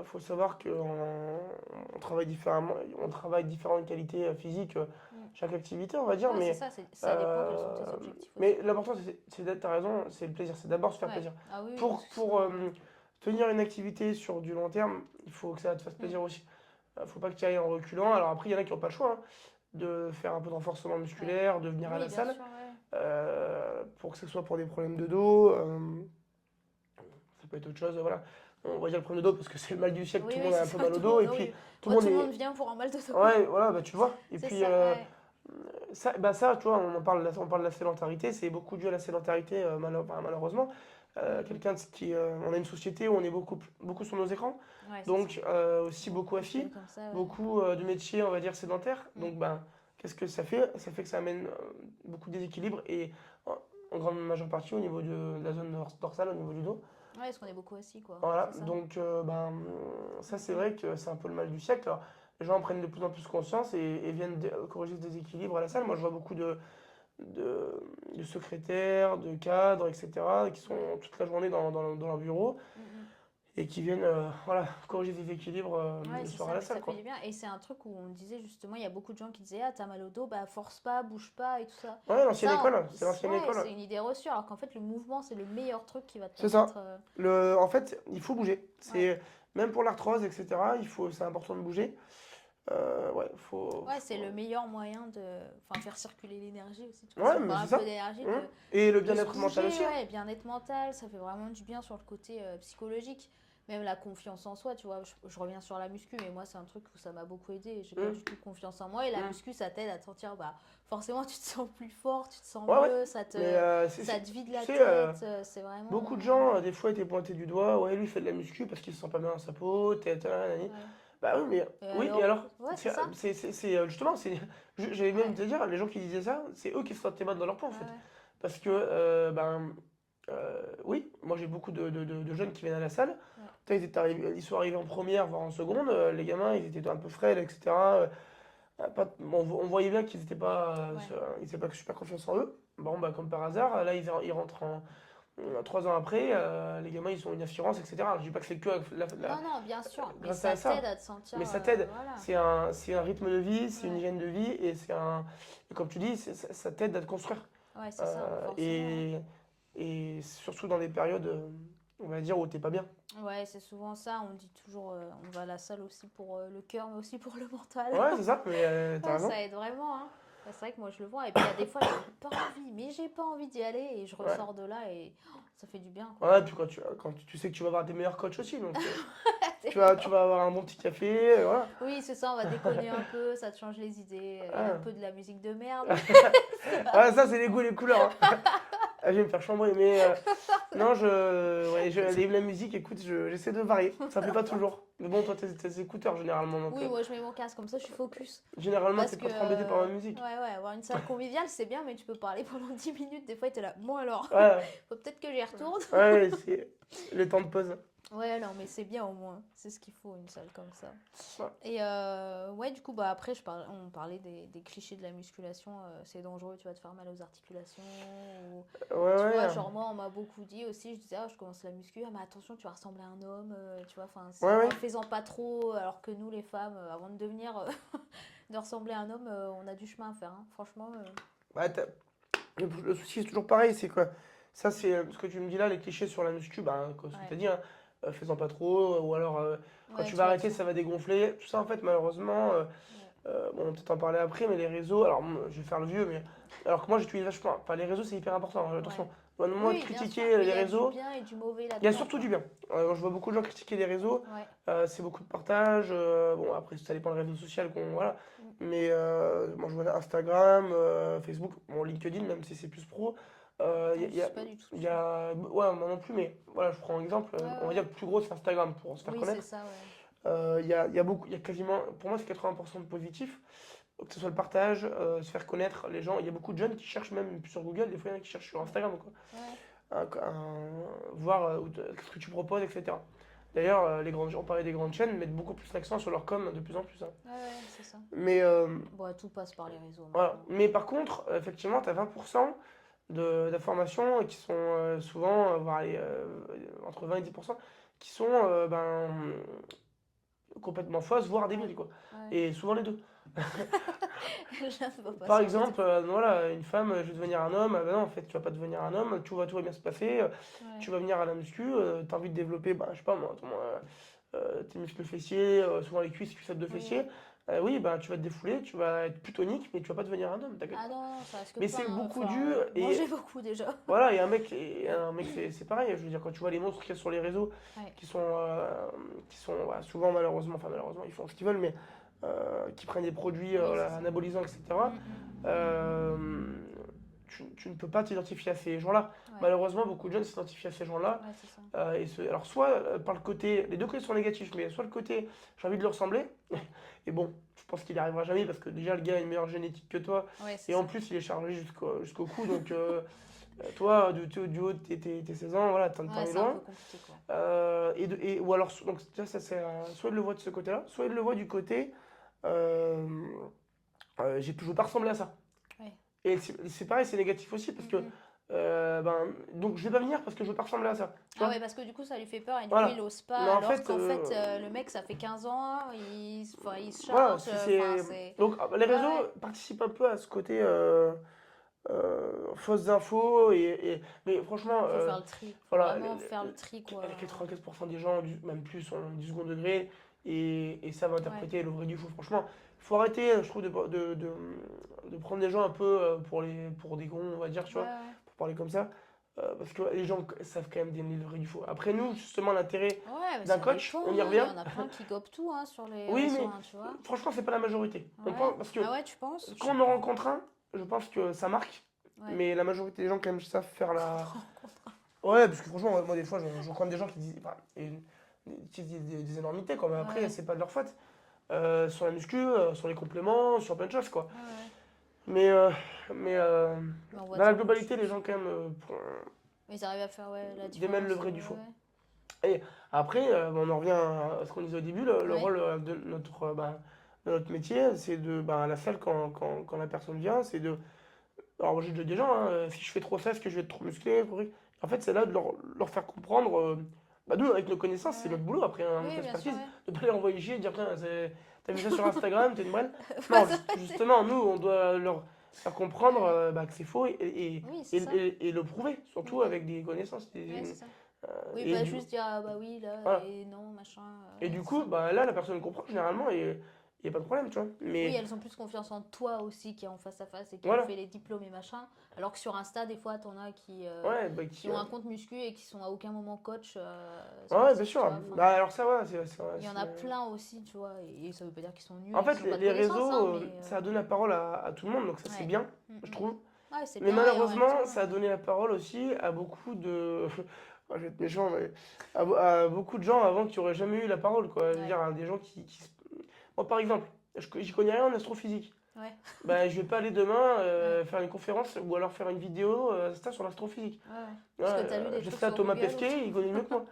faut savoir on travaille différemment, on travaille différentes qualités physiques, Mm. chaque activité, on va dire, Ouais, c'est ça, ça dépend quels sont tes objectifs aussi, mais quoi. l'important, t'as raison, c'est le plaisir, c'est d'abord se faire Ouais. plaisir. Ah oui, oui, parce que Pour sinon. tenir une activité sur du long terme, il faut que ça te fasse Hmm. plaisir aussi. Faut pas que tu y ailles en reculant. Alors après, il y en a qui n'ont pas le choix, hein, de faire un peu de renforcement Ouais. musculaire, de venir à Oui, la bien salle, sûr, ouais. pour que ce soit pour des problèmes de dos. Ça peut être autre chose, voilà. On va dire le problème de dos parce que c'est le mal du siècle, Oui, tout le oui, monde a c'est un peu ça, mal au tout le dos, monde. et Ah puis oui. tout le Moi, monde tout le est... monde vient pour un mal de dos. Ouais, voilà, bah tu vois. Et C'est puis, ça, ouais. ça, tu vois, on parle de la sédentarité, c'est beaucoup dû à la sédentarité, malheureusement. Mm, mm. On a une société où on est beaucoup sur nos écrans, Ouais, c'est ça. donc aussi beaucoup Beaucoup de jeunes assis, comme ça, ouais. beaucoup de métiers, on va dire, sédentaires. Mm. Donc, ben, qu'est-ce que ça fait? Ça fait que ça amène beaucoup de déséquilibre et en grande majeure partie au niveau de la zone dorsale, au niveau du dos. Ouais, parce qu'on est beaucoup assis, quoi. Voilà, C'est ça. donc ça Mm, c'est mm. vrai que c'est un peu le mal du siècle. Alors, les gens en prennent de plus en plus conscience et viennent corriger ce déséquilibre à la salle. Moi je vois beaucoup de, de secrétaires, de cadres, etc., qui sont Ouais. toute la journée dans leur bureau Mm, mm. et qui viennent voilà, corriger ce déséquilibre Ouais, le c'est soir à ça, la mais salle, ça fait quoi. du bien. Et c'est un truc où on disait justement, il y a beaucoup de gens qui disaient, ah, t'as mal au dos, bah force pas, bouge pas et tout ça. Ouais, Et l'ancienne ça, école, c'est l'ancienne ouais, école. c'est une idée reçue, alors qu'en fait, le mouvement, c'est le meilleur truc qui va te C'est ça. permettre. En fait, il faut bouger. Ouais. Même pour l'arthrose, etc., c'est important de bouger. Ouais, Ouais, c'est le meilleur moyen de enfin, faire circuler l'énergie aussi. Tu vois. Si Ouais, on mais parle c'est un peu ça. d'énergie, Hein. Et le de se bien-être mental bouger, aussi, hein. ouais, bien-être mental, ça fait vraiment du bien sur le côté psychologique. Même la confiance en soi, tu vois. Je reviens sur la muscu, mais moi, c'est un truc où ça m'a beaucoup aidé. J'ai pas Hum, du tout confiance en moi. Et la hum. muscu, ça t'aide à te sentir, bah, forcément, tu te sens plus fort, tu te sens Ouais, ouais. mieux, Mais ça te vide tu la sais, tête. C'est beaucoup de vraiment. gens, des fois, étaient pointés du doigt. Ouais, lui, il fait de la muscu parce qu'il se sent pas bien dans sa peau. Nani. Ouais. Bah oui, mais Et oui, et alors? alors? Ouais, c'est ça. Justement, j'allais même Ouais. te dire, les gens qui disaient ça, c'est eux qui se sentaient mal dans leur peau, en Ouais, fait. ouais. Parce que, oui, moi j'ai beaucoup de jeunes qui viennent à la salle. Ouais. Putain, ils sont arrivés en première, voire en seconde. Les gamins, ils étaient un peu frêles, etc. On voyait bien qu'ils n'étaient pas, Ouais. ils étaient pas super confiance en eux. bon, bah, comme par hasard, là, ils rentrent 3 ans après, les gamins, ils ont une assurance, etc. Je dis pas que c'est que Non, non, bien sûr, mais grâce à ça ça, t'aide à te sentir, mais ça t'aide. voilà. C'est un rythme de vie, c'est une Ouais, hygiène de vie, et comme tu dis, ça t'aide à te construire. ouais, c'est ça, Euh, forcément, hein. et surtout dans des périodes, on va dire, où t'es pas bien. Ouais, c'est souvent ça, on dit toujours, on va à la salle aussi pour le cœur, mais aussi pour le mental. Ouais, c'est ça, mais t'as Ouais, raison. ça aide vraiment, hein. Ouais, c'est vrai que moi je le vois, et puis il y a des fois j'ai pas envie, mais j'ai pas envie d'y aller, et je Ouais. ressors de là, et ça fait du bien, quoi. Ouais, puis quand tu sais que tu vas avoir des meilleurs coachs aussi, donc C'est tu vas avoir un bon petit café, voilà. Oui, c'est ça, on va déconner un peu, ça te change les idées, il y a un Ah. peu de la musique de merde. Ah, ça, c'est les goûts et les couleurs, hein. Ah, je vais me faire chambrer, mais non, la musique, écoute, j'essaie de varier. Ça plaît pas toujours. Mais bon, toi, t'as tes écouteurs généralement, donc Oui, moi je mets mon casque, comme ça je suis focus. généralement, Parce t'es que, pas trop embêté par ma musique. ouais, ouais, avoir une salle conviviale, c'est bien, mais tu peux parler pendant 10 minutes, des fois, t'es là, bon alors, Ouais, faut peut-être que j'y retourne. ouais, c'est le temps de pause. Ouais, non, mais c'est bien au moins, c'est ce qu'il faut, une salle comme ça. Ouais, Et ouais, du coup, bah, après, on parlait des clichés de la musculation, c'est dangereux, tu vas te faire mal aux articulations. Ou, ouais, tu vois, ouais, genre moi, on m'a beaucoup dit aussi, je disais, ah, je commence la muscu, ah, mais attention, tu vas ressembler à un homme, tu vois, enfin, ouais, ouais. en faisant pas trop, alors que nous, les femmes, avant de devenir, de ressembler à un homme, on a du chemin à faire, hein. Franchement, Bah, le souci, c'est toujours pareil, c'est quoi? Ça, c'est ce que tu me dis là, les clichés sur la muscu, bah, comme ce que tu ouais, as dit, hein, faisant pas trop, ou alors quand ouais, tu tu vas vas arrêter, te... ça va dégonfler. Tout ça, en fait, malheureusement, Ouais, bon, on va peut-être en parler après, mais les réseaux, alors je vais faire le vieux, mais alors que moi, j'utilise vachement. Enfin, les réseaux, c'est hyper important, hein, ouais. attention. Moi, de Oui, bien sûr, critiquer mais il les y a du réseaux, bien et du mauvais il y a là-dedans, surtout du quoi. bien. Je vois beaucoup de gens critiquer les réseaux, Ouais. c'est beaucoup de partage. Bon, après, ça dépend des réseaux sociaux qu'on. Voilà. Mm. Mais moi, je vois Instagram, Facebook, bon, LinkedIn, même si c'est plus pro. Ah, je sais pas du tout Il y dessus. a, ouais, moi non plus, mais voilà, je prends un exemple. Ouais, On va ouais. dire le plus gros, c'est Instagram pour se faire Oui, c'est connaître. ça, ouais. Il y a beaucoup, il y a quasiment, pour moi, c'est 80% de positif. Que ce soit le partage, se faire connaître les gens. Il y a beaucoup de jeunes qui cherchent même sur Google, des fois il y en a qui cherchent sur Ouais. Instagram, quoi. Ouais. Voir ce que tu proposes, etc. D'ailleurs, on parlait des grandes chaînes, mettent beaucoup plus l'accent sur leur com de plus en plus, hein. Ouais, ouais, c'est ça. Mais, Bon, tout passe par les réseaux voilà. maintenant. Mais par contre, effectivement, tu as 20% d'informations qui sont souvent, voire allez, entre 20 et 10%, qui sont complètement fausses, voire Ouais. débiles, quoi. Ouais. Et souvent les deux. Je ne peux pas Par sur les deux. exemple, voilà, une femme, je vais devenir un homme. Ah ben non, en fait, tu vas pas devenir un homme, tout va bien se passer. Tu Ouais. vas venir à la muscu, tu as envie de développer, bah, je sais pas moi, tes muscles fessiers, souvent les cuisses de Oui, fessier. oui. Oui, ben, tu vas te défouler, tu vas être plus tonique, mais tu vas pas devenir un homme, t'inquiète Ah pas. non, non, ça risque Mais pas, c'est hein. beaucoup dû, Enfin, et manger beaucoup déjà. voilà, et un mec c'est pareil. Je veux dire, quand tu vois les monstres qu'il y a sur les réseaux, Ouais. qui sont voilà, souvent malheureusement, enfin malheureusement, ils font ce qu'ils veulent, mais qui prennent des produits Oui, c'est voilà, ça. anabolisants, Mm, etc. mm. euh, tu ne peux pas t'identifier à ces gens-là. Ouais. Malheureusement, beaucoup de jeunes s'identifient à ces gens-là. Ouais, c'est ça. Alors, soit par le côté, les deux côtés sont négatifs, mais soit le côté, j'ai envie de leur ressembler, et bon, je pense qu'il n'y arrivera jamais parce que déjà, le gars a une meilleure génétique que toi, Ouais, c'est et en ça. plus, il est chargé jusqu'au cou, donc toi, du haut de tes 16 ans, voilà, t'en Ouais, es c'est un loin. peu compliqué, quoi. Ou alors, donc, ça, soit il le voit de ce côté-là, soit il le voit du côté, euh, j'ai toujours pas ressemblé à ça. Ouais. Et c'est pareil, c'est négatif aussi parce Mm, que mm. donc je vais pas venir parce que je veux pas ressembler à ça. Tu Ah vois? ouais, parce que du coup, ça lui fait peur et du coup, il Voilà. ose pas, Mais en alors fait, qu'en fait, le mec, ça fait 15 ans, enfin, il se voilà, charge, enfin, c'est... donc les Ouais, réseaux ouais. participent un peu à ce côté fausses infos mais franchement, Faut faire le tri. Faut voilà, vraiment faire le tri, quoi. 95% des gens, même plus, ont du second degré et savent Ouais. interpréter le vrai du faux. Franchement, faut arrêter, je trouve, de prendre des gens un peu pour des cons, on va dire, tu Ouais, vois, ouais. pour parler comme ça. Parce que les gens savent quand même démêler le vrai du faux. Après, nous, justement, l'intérêt Ouais, mais d'un ça coach, dépend, on y hein. Il y revient. en a plein qui gobent tout, hein, sur les Oui, réseaux, mais hein, tu vois. franchement, c'est pas la majorité. Ouais. Parce que Ah ouais, tu penses? Je quand sais on en pas. rencontre un, je pense que ça marque. Ouais. Mais la majorité des gens, quand même, savent faire Quand la. on rencontre. Ouais, parce que franchement, moi, des fois, je rencontre des gens qui disent, enfin, qui disent des énormités, quoi. Mais après, Ouais. c'est pas de leur faute. Sur la muscu, sur les compléments, sur plein de choses, quoi. Ouais, ouais. Mais, euh, mais Mais on voit dans la tellement de globalité, les choses. gens, quand même, Mais ils arrivent à faire, ouais, la démêlent le différence. vrai du faux. Ouais. Et après, on en revient à ce qu'on disait au début, le Ouais. rôle de notre métier, c'est la salle, quand la personne vient, c'est de Alors, j'ai déjà des gens, hein, si je fais trop ça, est-ce que je vais être trop musclé, trop truc. En fait, c'est là de leur faire comprendre. Bah, nous, avec nos connaissances, c'est Ouais. notre boulot après, hein, Oui, notre bien sûr, expertise, ouais. de pas les renvoyer chier et dire, tiens, t'as vu ça sur Instagram, t'es une brêle. Ouais, Non, ça aurait été- justement, nous, on doit leur faire comprendre Ouais. bah, que c'est faux Oui, c'est ça. et le prouver, Mm, surtout mm. avec des connaissances. Ouais, c'est ça. Oui, Et pas du, juste dire ah bah oui, là, voilà. et non, machin. Et Ouais, du c'est coup, ça. bah, là, la personne comprend généralement et il n'y a pas de problème, tu vois. Oui, Mais elles ont plus confiance en toi aussi, qui est en face à face et qui ont voilà, fait les diplômes et machin. Alors que sur Insta, des fois, t'en as ouais, bah, qui ont un compte muscu et qui sont à aucun moment coach ouais, bien sportif, tu sûr. vois. Enfin, Bah, alors ça, ouais, il y en a plein aussi, tu vois. Et ça veut pas dire qu'ils sont nuls En et qu'ils fait, n'ont pas de les connaissances, hein, réseaux, mais ça a donné la parole à tout le monde, donc ça c'est ouais. bien, Mm, je mm. trouve. Ouais, c'est Mais bien et en même malheureusement, temps, ça a donné la parole aussi à beaucoup de... je vais être méchant, mais à beaucoup de gens avant qui auraient jamais eu la parole, quoi. Je veux ouais, dire, à des gens Moi, par exemple, j'y connais rien en astrophysique. ouais, Bah, je vais pas aller demain ouais, faire une conférence ou alors faire une vidéo Insta sur l'astrophysique. ouais, ouais. Parce Voilà, que t'as lu des je trucs laisserai à sur Thomas Google ou Pesquet, il connaît mieux que moi.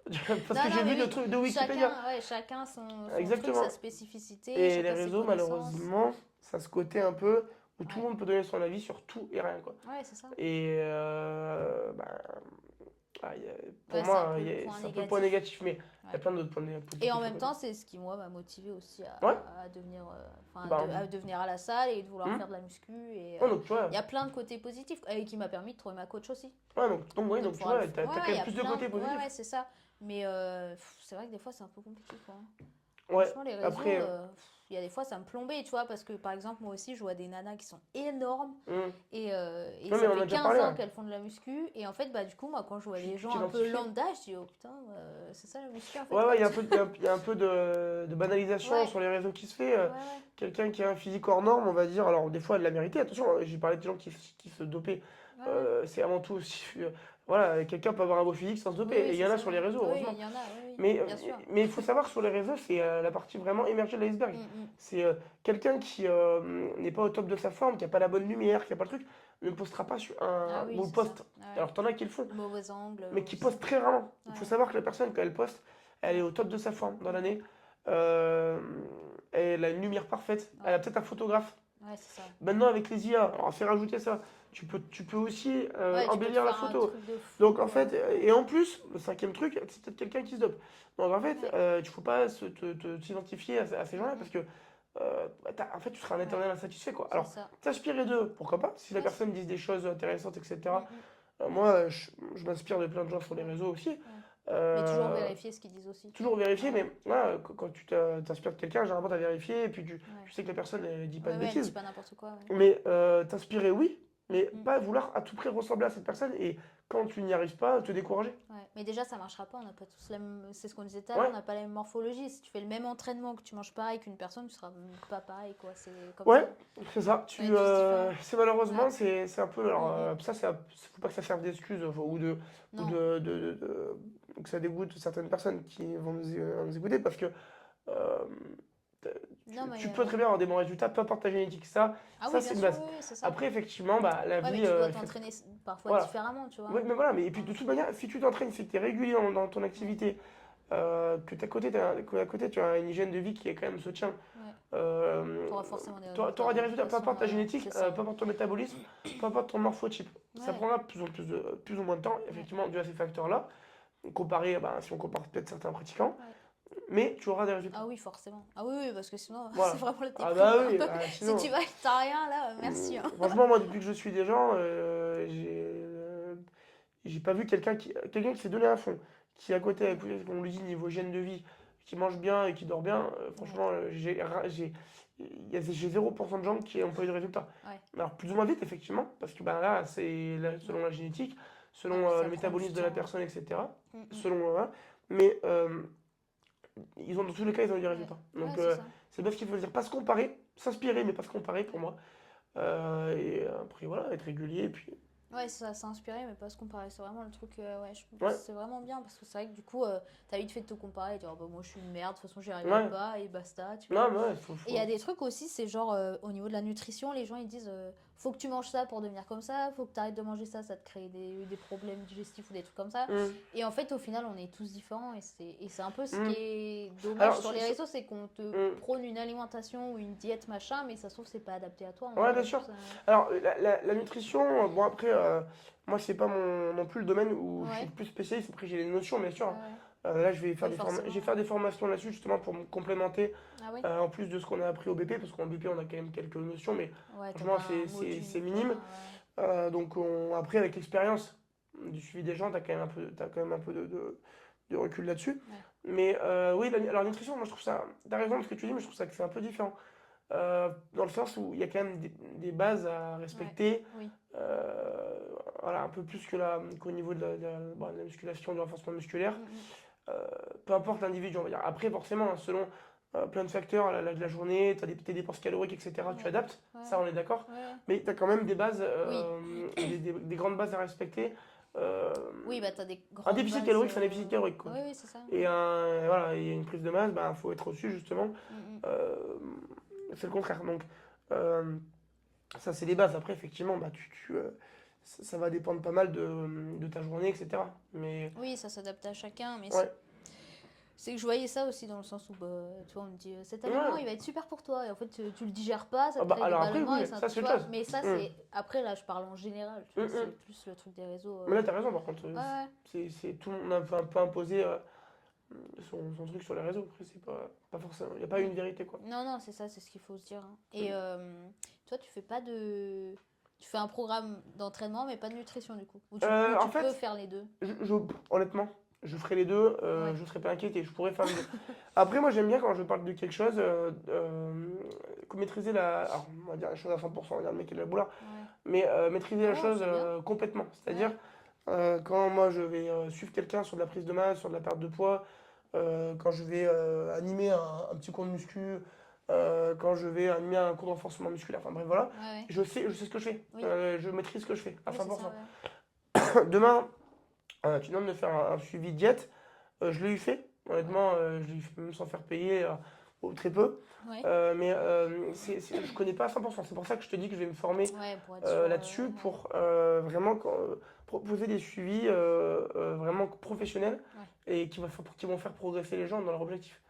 Parce Non, que non, j'ai mais vu le oui, truc de Wikipédia. chacun son truc, Exactement. sa spécificité, Et les chacun ses réseaux, connaissances. malheureusement, ça se côté un peu où tout Ouais, le monde peut donner son avis sur tout et rien, quoi. ouais, c'est ça. Et bah, pour Ouais, c'est un moi, peu le point c'est un peu le point négatif. négatif, mais il y a Ouais. plein d'autres points Et en positifs à même côté. temps, c'est ce qui, moi, m'a motivé aussi Ouais, à devenir, bah, à devenir à la salle et de vouloir hmm. faire de la muscu. Et Ouais, donc tu il vois, y a plein de côtés positifs et qui m'a permis de trouver ma coach aussi. ouais, ouais, De donc tu pouvoir le... vois, Ouais, t'as ouais, quand il y même a plus de plein... côtés Ouais, positifs. ouais, c'est ça. Mais c'est vrai que des fois, c'est un peu compliqué, quoi. Ouais, Franchement, les réseaux, après, il y a des fois, ça me plombait, tu vois, parce que, par exemple, moi aussi, je vois des nanas qui sont énormes hmm. et Ouais, mais ça on en fait a déjà 15 parlé, ans ouais. qu'elles font de la muscu. Et en fait, bah, du coup, moi, quand je vois les Tu gens un peu t'identifies. lambda, je dis, oh putain, c'est ça la muscu, en fait, Ouais, ouais, quoi. il y a un peu de banalisation Ouais, sur les réseaux qui se fait. ouais, ouais. Quelqu'un qui a un physique hors norme, on va dire, alors des fois elle l'a mérité, attention, j'ai parlé de gens qui se dopaient, Ouais, ouais. c'est avant tout aussi, voilà, quelqu'un peut avoir un beau physique sans se Oui, doper, oui, et il y c'est en a ça. sur les réseaux, Oui, heureusement. il y en a, oui, oui, Mais bien sûr. mais il faut savoir sur les réseaux, c'est la partie vraiment émergée de l'iceberg. Mm, mm. C'est quelqu'un qui n'est pas au top de sa forme, qui n'a pas la bonne lumière, qui n'a pas le truc, ne postera pas sur Ah un... oui, ou c'est ça. poste. Ah ouais. Alors t'en as qui le font, Mauvais angle mais qui aussi. poste très rarement. Il faut Ouais, savoir que la personne, quand elle poste, elle est ouais. au top de sa forme dans Mm, l'année. Euh, Elle a une lumière parfaite. mm. Elle a Ouais, peut-être un photographe. ouais, c'est ça. Maintenant, avec les IA, alors fais rajouter ça. Tu peux aussi Ouais, tu peux te embellir la faire un photo. truc de Donc fou. en fait, Ouais, et en plus, le cinquième truc, c'est peut-être quelqu'un qui se dope. Donc en fait, ouais. tu ne faut pas s'identifier à ces Mm, gens-là parce mm. que en fait, tu seras un Ouais, éternel insatisfait, quoi. c'est Alors, ça. t'inspirer d'eux, pourquoi pas, si la Ouais, personne dit des choses intéressantes, mm, etc. mm. Moi, je m'inspire de plein de gens sur les Ouais, réseaux aussi. ouais. Mais toujours Euh, vérifier ce qu'ils disent aussi. Toujours vérifier, Ouais, mais voilà, quand tu t'inspires de quelqu'un, généralement, tu as vérifié, et puis ouais. tu sais que la personne ne dit pas Ouais, de ouais, elle dit bêtises. pas n'importe quoi. Ouais. Mais t'inspirer, oui, Mm, mais mm. pas vouloir à tout prix ressembler à cette personne, et quand tu n'y arrives pas, te décourager. Ouais. Mais déjà, ça marchera pas. On n'a pas tous la même... C'est ce qu'on disait tout à l'heure, Ouais, on n'a pas la même morphologie. Si tu fais le même entraînement, que tu manges pareil qu'une personne, tu seras pas pareil, quoi. C'est comme ouais, ça. c'est ça. On est tous différents. C'est Ouais. malheureusement, c'est un peu. Mm, Alors, mm. ça, faut pas que ça serve d'excuse ou Non. que ça dégoûte certaines personnes qui vont nous écouter parce que euh, Non, mais tu peux très bien avoir des bons résultats, peu importe ta génétique. ah Ça oui, c'est bien une sûr, base. oui, oui, c'est ça. Après, effectivement, bah, la Ouais, mais vie tu dois est faite. t'entraîner parfois Voilà. différemment, tu vois. Oui, mais voilà, mais et puis de Enfin, toute manière, si tu t'entraînes, si tu es régulier dans ton ouais, activité, que qu'à côté tu as une hygiène de vie qui est quand même se tient, ouais. euh, Tu auras forcément des tu résultats, auras des hein. De toute résultats, peu façon, importe ta génétique, c'est ça. peu importe ton métabolisme, peu importe ton morphotype. Ça Ouais, prendra plus ou moins de temps, ouais, effectivement, dû à ces facteurs-là, comparé, bah, si on compare peut-être certains pratiquants, ouais. mais tu auras des résultats. Ah oui, forcément. Ah oui, oui, parce que sinon, c'est Voilà. vraiment le Ah déprime, bah quoi. oui, Si tu sinon. vas et que t'as rien, là, merci, hein. Franchement, moi, depuis que je suis des gens, j'ai pas vu quelqu'un qui s'est donné à fond, qui à côté, Mm. on lui dit niveau hygiène de vie, qui mange bien et qui dort bien, Ouais, franchement, j'ai 0% de gens qui n'ont pas eu de résultat. ouais, Alors, plus ou moins vite, effectivement, parce que ben, là, selon ouais. la génétique, Ouais, selon puis ça le prend du métabolisme de la temps. personne, etc. Mm, mm. Selon, mais dans tous les cas, ils ont eu des Ouais, résultats. ouais, Donc, c'est ça. c'est bien ce qu'il faut dire. Pas se comparer, s'inspirer, mais pas se comparer pour Ouais. moi. Et après, voilà, être régulier, et puis. Ouais, ça s'inspirer, mais pas se comparer. C'est vraiment le truc, ouais, Ouais, c'est vraiment bien parce que c'est vrai que du coup, t'as vite fait de te comparer et dire, oh, bah, moi je suis une merde, de toute façon j'y arriverai ouais. pas et basta, tu vois. Non, mais ouais, Et il y a des trucs aussi, c'est genre au niveau de la nutrition, les gens ils disent faut que tu manges ça pour devenir comme ça, faut que tu arrêtes de manger ça, ça te crée des problèmes digestifs ou des trucs comme ça. Mm. Et en fait, au final, on est tous différents et c'est un peu ce Mm. qui est dommage Alors, sur les réseaux, c'est qu'on te mm. prône une alimentation ou une diète machin, mais ça se trouve, c'est pas adapté à toi. On Ouais, est bien sûr. tous, Alors, la nutrition, bon, après, moi, c'est pas non plus le domaine où je suis Ouais, le plus spécialiste. Après, j'ai les notions, bien sûr, ouais, hein. ouais. Là, je vais faire Oui, je vais forcément. faire des formations là-dessus, justement, pour me complémenter, Ah oui? en plus de ce qu'on a appris au BP, parce qu'en BP, on a quand même quelques notions, mais Ouais, t'as franchement, pas un c'est module minime. plein, ouais. Donc, après, avec l'expérience du suivi des gens, t'as quand même un peu de recul là-dessus. Ouais. Mais oui, alors, la nutrition, moi, je trouve ça, t'as raison dans ce que tu dis, mais je trouve ça que c'est un peu différent. Dans le sens où il y a quand même des bases à Ouais, respecter, oui. euh, voilà, un peu plus qu'au niveau bon, de la musculation, du renforcement musculaire. Mm, mm. Euh, Peu importe l'individu, on va dire. Après, forcément, hein, selon plein de facteurs, de la journée, tes dépenses caloriques, etc., tu Ouais, adaptes, ouais, ça on est d'accord. ouais. Mais tu as quand même des bases, Oui. des grandes bases à respecter. Euh, Oui, bah t'as des un grandes déficit bases. calorique, c'est un déficit calorique, quoi. Oui, oui, c'est ça. Et Ouais. voilà, et une prise de masse, il faut être au-dessus, justement. Mm, mm. Euh, c'est le contraire. Donc, euh, ça, c'est des bases. Après, effectivement, ça va dépendre pas mal de ta journée, etc. Mais, Oui, ça s'adapte à chacun, mais ouais. c'est que je voyais ça aussi dans le sens où, bah, tu vois, on me dit cet aliment, Ouais. il va être super pour toi. Et en fait, tu le digères pas, ça Ah te bah, crée des alors après, ballonnements oui, et ça, ça, tu c'est autre vois. chose. Mais ça, Hum, c'est. Après, là, je parle en général, tu vois, c'est hum. plus le truc des réseaux. Mais là, t'as raison, par contre. Ouais, ouais. Tout le monde a un peu imposé son truc sur les réseaux. Après, c'est pas forcément. Il n'y a pas Mm. une vérité, quoi. Non, non, c'est ça, c'est ce qu'il faut se dire, hein. Et Hum. toi, tu fais pas de. Tu fais un programme d'entraînement, mais pas de nutrition, du coup. Ou En tu peux fait, faire les deux. honnêtement, je ferai les deux. Ouais. Je ne serais pas inquiété. Je pourrais faire les deux. Après, moi, j'aime bien quand je parle de quelque chose, maîtriser alors, on va dire la chose à 100%, on va dire le mec qui est de la boulard, Ouais. mais maîtriser la Oh, chose c'est bien. complètement. C'est-à-dire, Ouais. quand moi je vais suivre quelqu'un sur de la prise de masse, sur de la perte de poids, quand je vais animer un petit cours de muscu, quand je vais animer un cours de renforcement musculaire, enfin bref, voilà, Ouais, ouais. je sais ce que je fais. Oui. Je maîtrise ce que je fais à Oui, c'est ça, 100%. ouais. Demain, tu demandes de faire un suivi diète. Je l'ai eu fait, Ouais. honnêtement, je l'ai eu fait même sans faire payer, ou très peu. Ouais. Mais je connais pas à 100%. C'est pour ça que je te dis que je vais me former Ouais, pour être sûr. là-dessus Ouais. pour vraiment proposer des suivis vraiment professionnels Ouais. et qui vont faire progresser les gens dans leur objectif.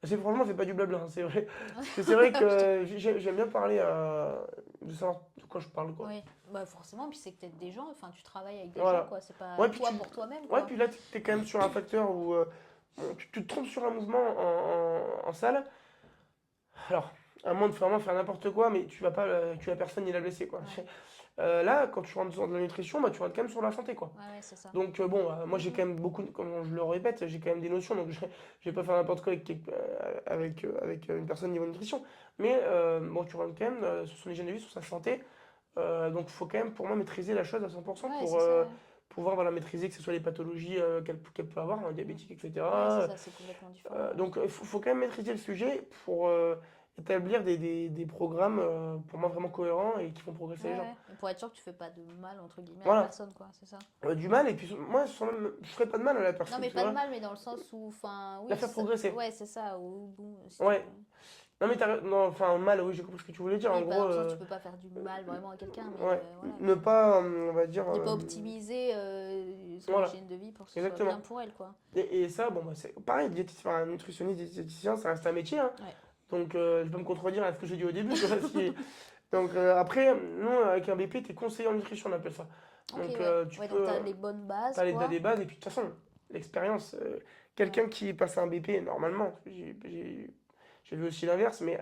Franchement, c'est pas du blabla, hein, c'est vrai. Parce que c'est vrai Ok. que j'aime bien parler de savoir de quoi je parle, quoi. Oui, bah forcément, puis c'est que t'aides des gens, enfin tu travailles avec des gens, Voilà. quoi. C'est pas Ouais, puis toi pour toi-même, ouais, quoi. puis là, tu es quand même sur un facteur où tu te trompes sur un mouvement en salle. Alors, à moins de vraiment faire n'importe quoi, mais tu vas pas tuer la personne ni la blesser, quoi. Ouais, Là, quand tu rentres dans de la nutrition, bah, tu rentres quand même sur la santé, quoi. ouais, ouais, c'est ça. Donc, bon, moi, Mm, j'ai mm. quand même beaucoup, comme je le répète, j'ai quand même des notions, donc je vais pas faire n'importe quoi avec une personne niveau nutrition. Mais, bon, tu rentres quand même sur son hygiène de vie, sur sa santé. Donc, il faut quand même, pour moi, maîtriser la chose à 100% Ouais, pour c'est ça, ouais. pouvoir voilà, maîtriser que ce soit les pathologies qu'elle peut avoir, un Mm. diabétique, Ouais, c'est etc. ça, c'est complètement différent, ouais. Donc, il faut quand même maîtriser le sujet pour établir des programmes, pour moi, vraiment cohérents et qui font progresser Ouais, les gens. ouais. Et pour être sûr que tu fais pas de mal, entre guillemets, à la Voilà. personne, quoi, c'est ça. Du mal, et puis moi, je ferais pas de mal à la Non, personne, mais tu pas de vois, mal, mais dans le sens où, enfin, la oui, faire progresser. ouais, c'est ça, ou bon, si tu. Ouais. Non, mais non, enfin, mal, oui, j'ai compris ce que tu voulais dire. En Oui, pas gros, dans le sens, tu peux pas faire du mal vraiment à quelqu'un, mais ouais, voilà, ne quoi. pas, on va dire, Ne pas optimiser son voilà, hygiène de vie pour que ce soit bien exactement. pour elle, quoi. Et ça, bon, bah, c'est pareil, diététicien, enfin, nutritionniste, diététicien, ça reste un métier, hein. Ouais. Donc, je peux me contredire à ce que j'ai dit au début, tu vois, Donc, après, nous, avec un BP, tu es conseiller en nutrition, on appelle ça. Ok, Donc, ouais. tu Ouais, donc peux, t'as les bonnes bases, t'as quoi. des bases, et puis de toute façon, l'expérience, Ouais. quelqu'un qui passe un BP, normalement, j'ai vu aussi l'inverse, Mm. et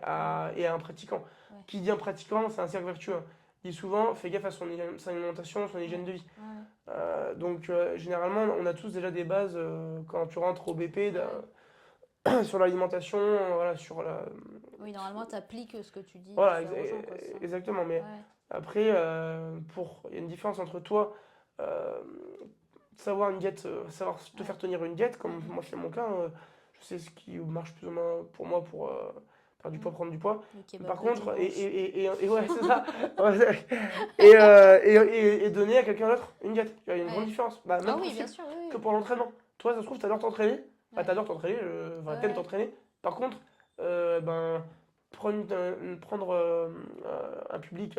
à un pratiquant. Ouais. Qui dit un pratiquant, c'est un cercle vertueux, hein. Il dit souvent, fais gaffe à son alimentation, son hygiène Ouais. de vie. Ouais. Donc, généralement, on a tous déjà des bases quand tu rentres au BP Ouais. sur l'alimentation, voilà, Oui, normalement, t'appliques ce que tu dis de voilà, faire aux gens, quoi, c'est ça. exactement. Mais Ouais. après, il y a une différence entre toi, euh, savoir une diète, savoir te Ouais. faire tenir une diète, Mm, comme mm, moi c'est mon cas, je sais ce qui marche plus ou moins pour moi pour perdre du poids, mm. prendre du poids. Le Mais kebab par le contre, dimanche. et ouais, c'est ça. Ouais, et donner à quelqu'un d'autre une diète. Il y a une grande Ouais. différence. Bah, Ah même oui, bien principe sûr, oui, que oui. pour l'entraînement. Toi, ça se trouve, t'adores t'entraîner. Enfin, Ouais. t'adores t'entraîner, enfin, t'aimes Ouais. t'entraîner. Par contre, ben, prendre un public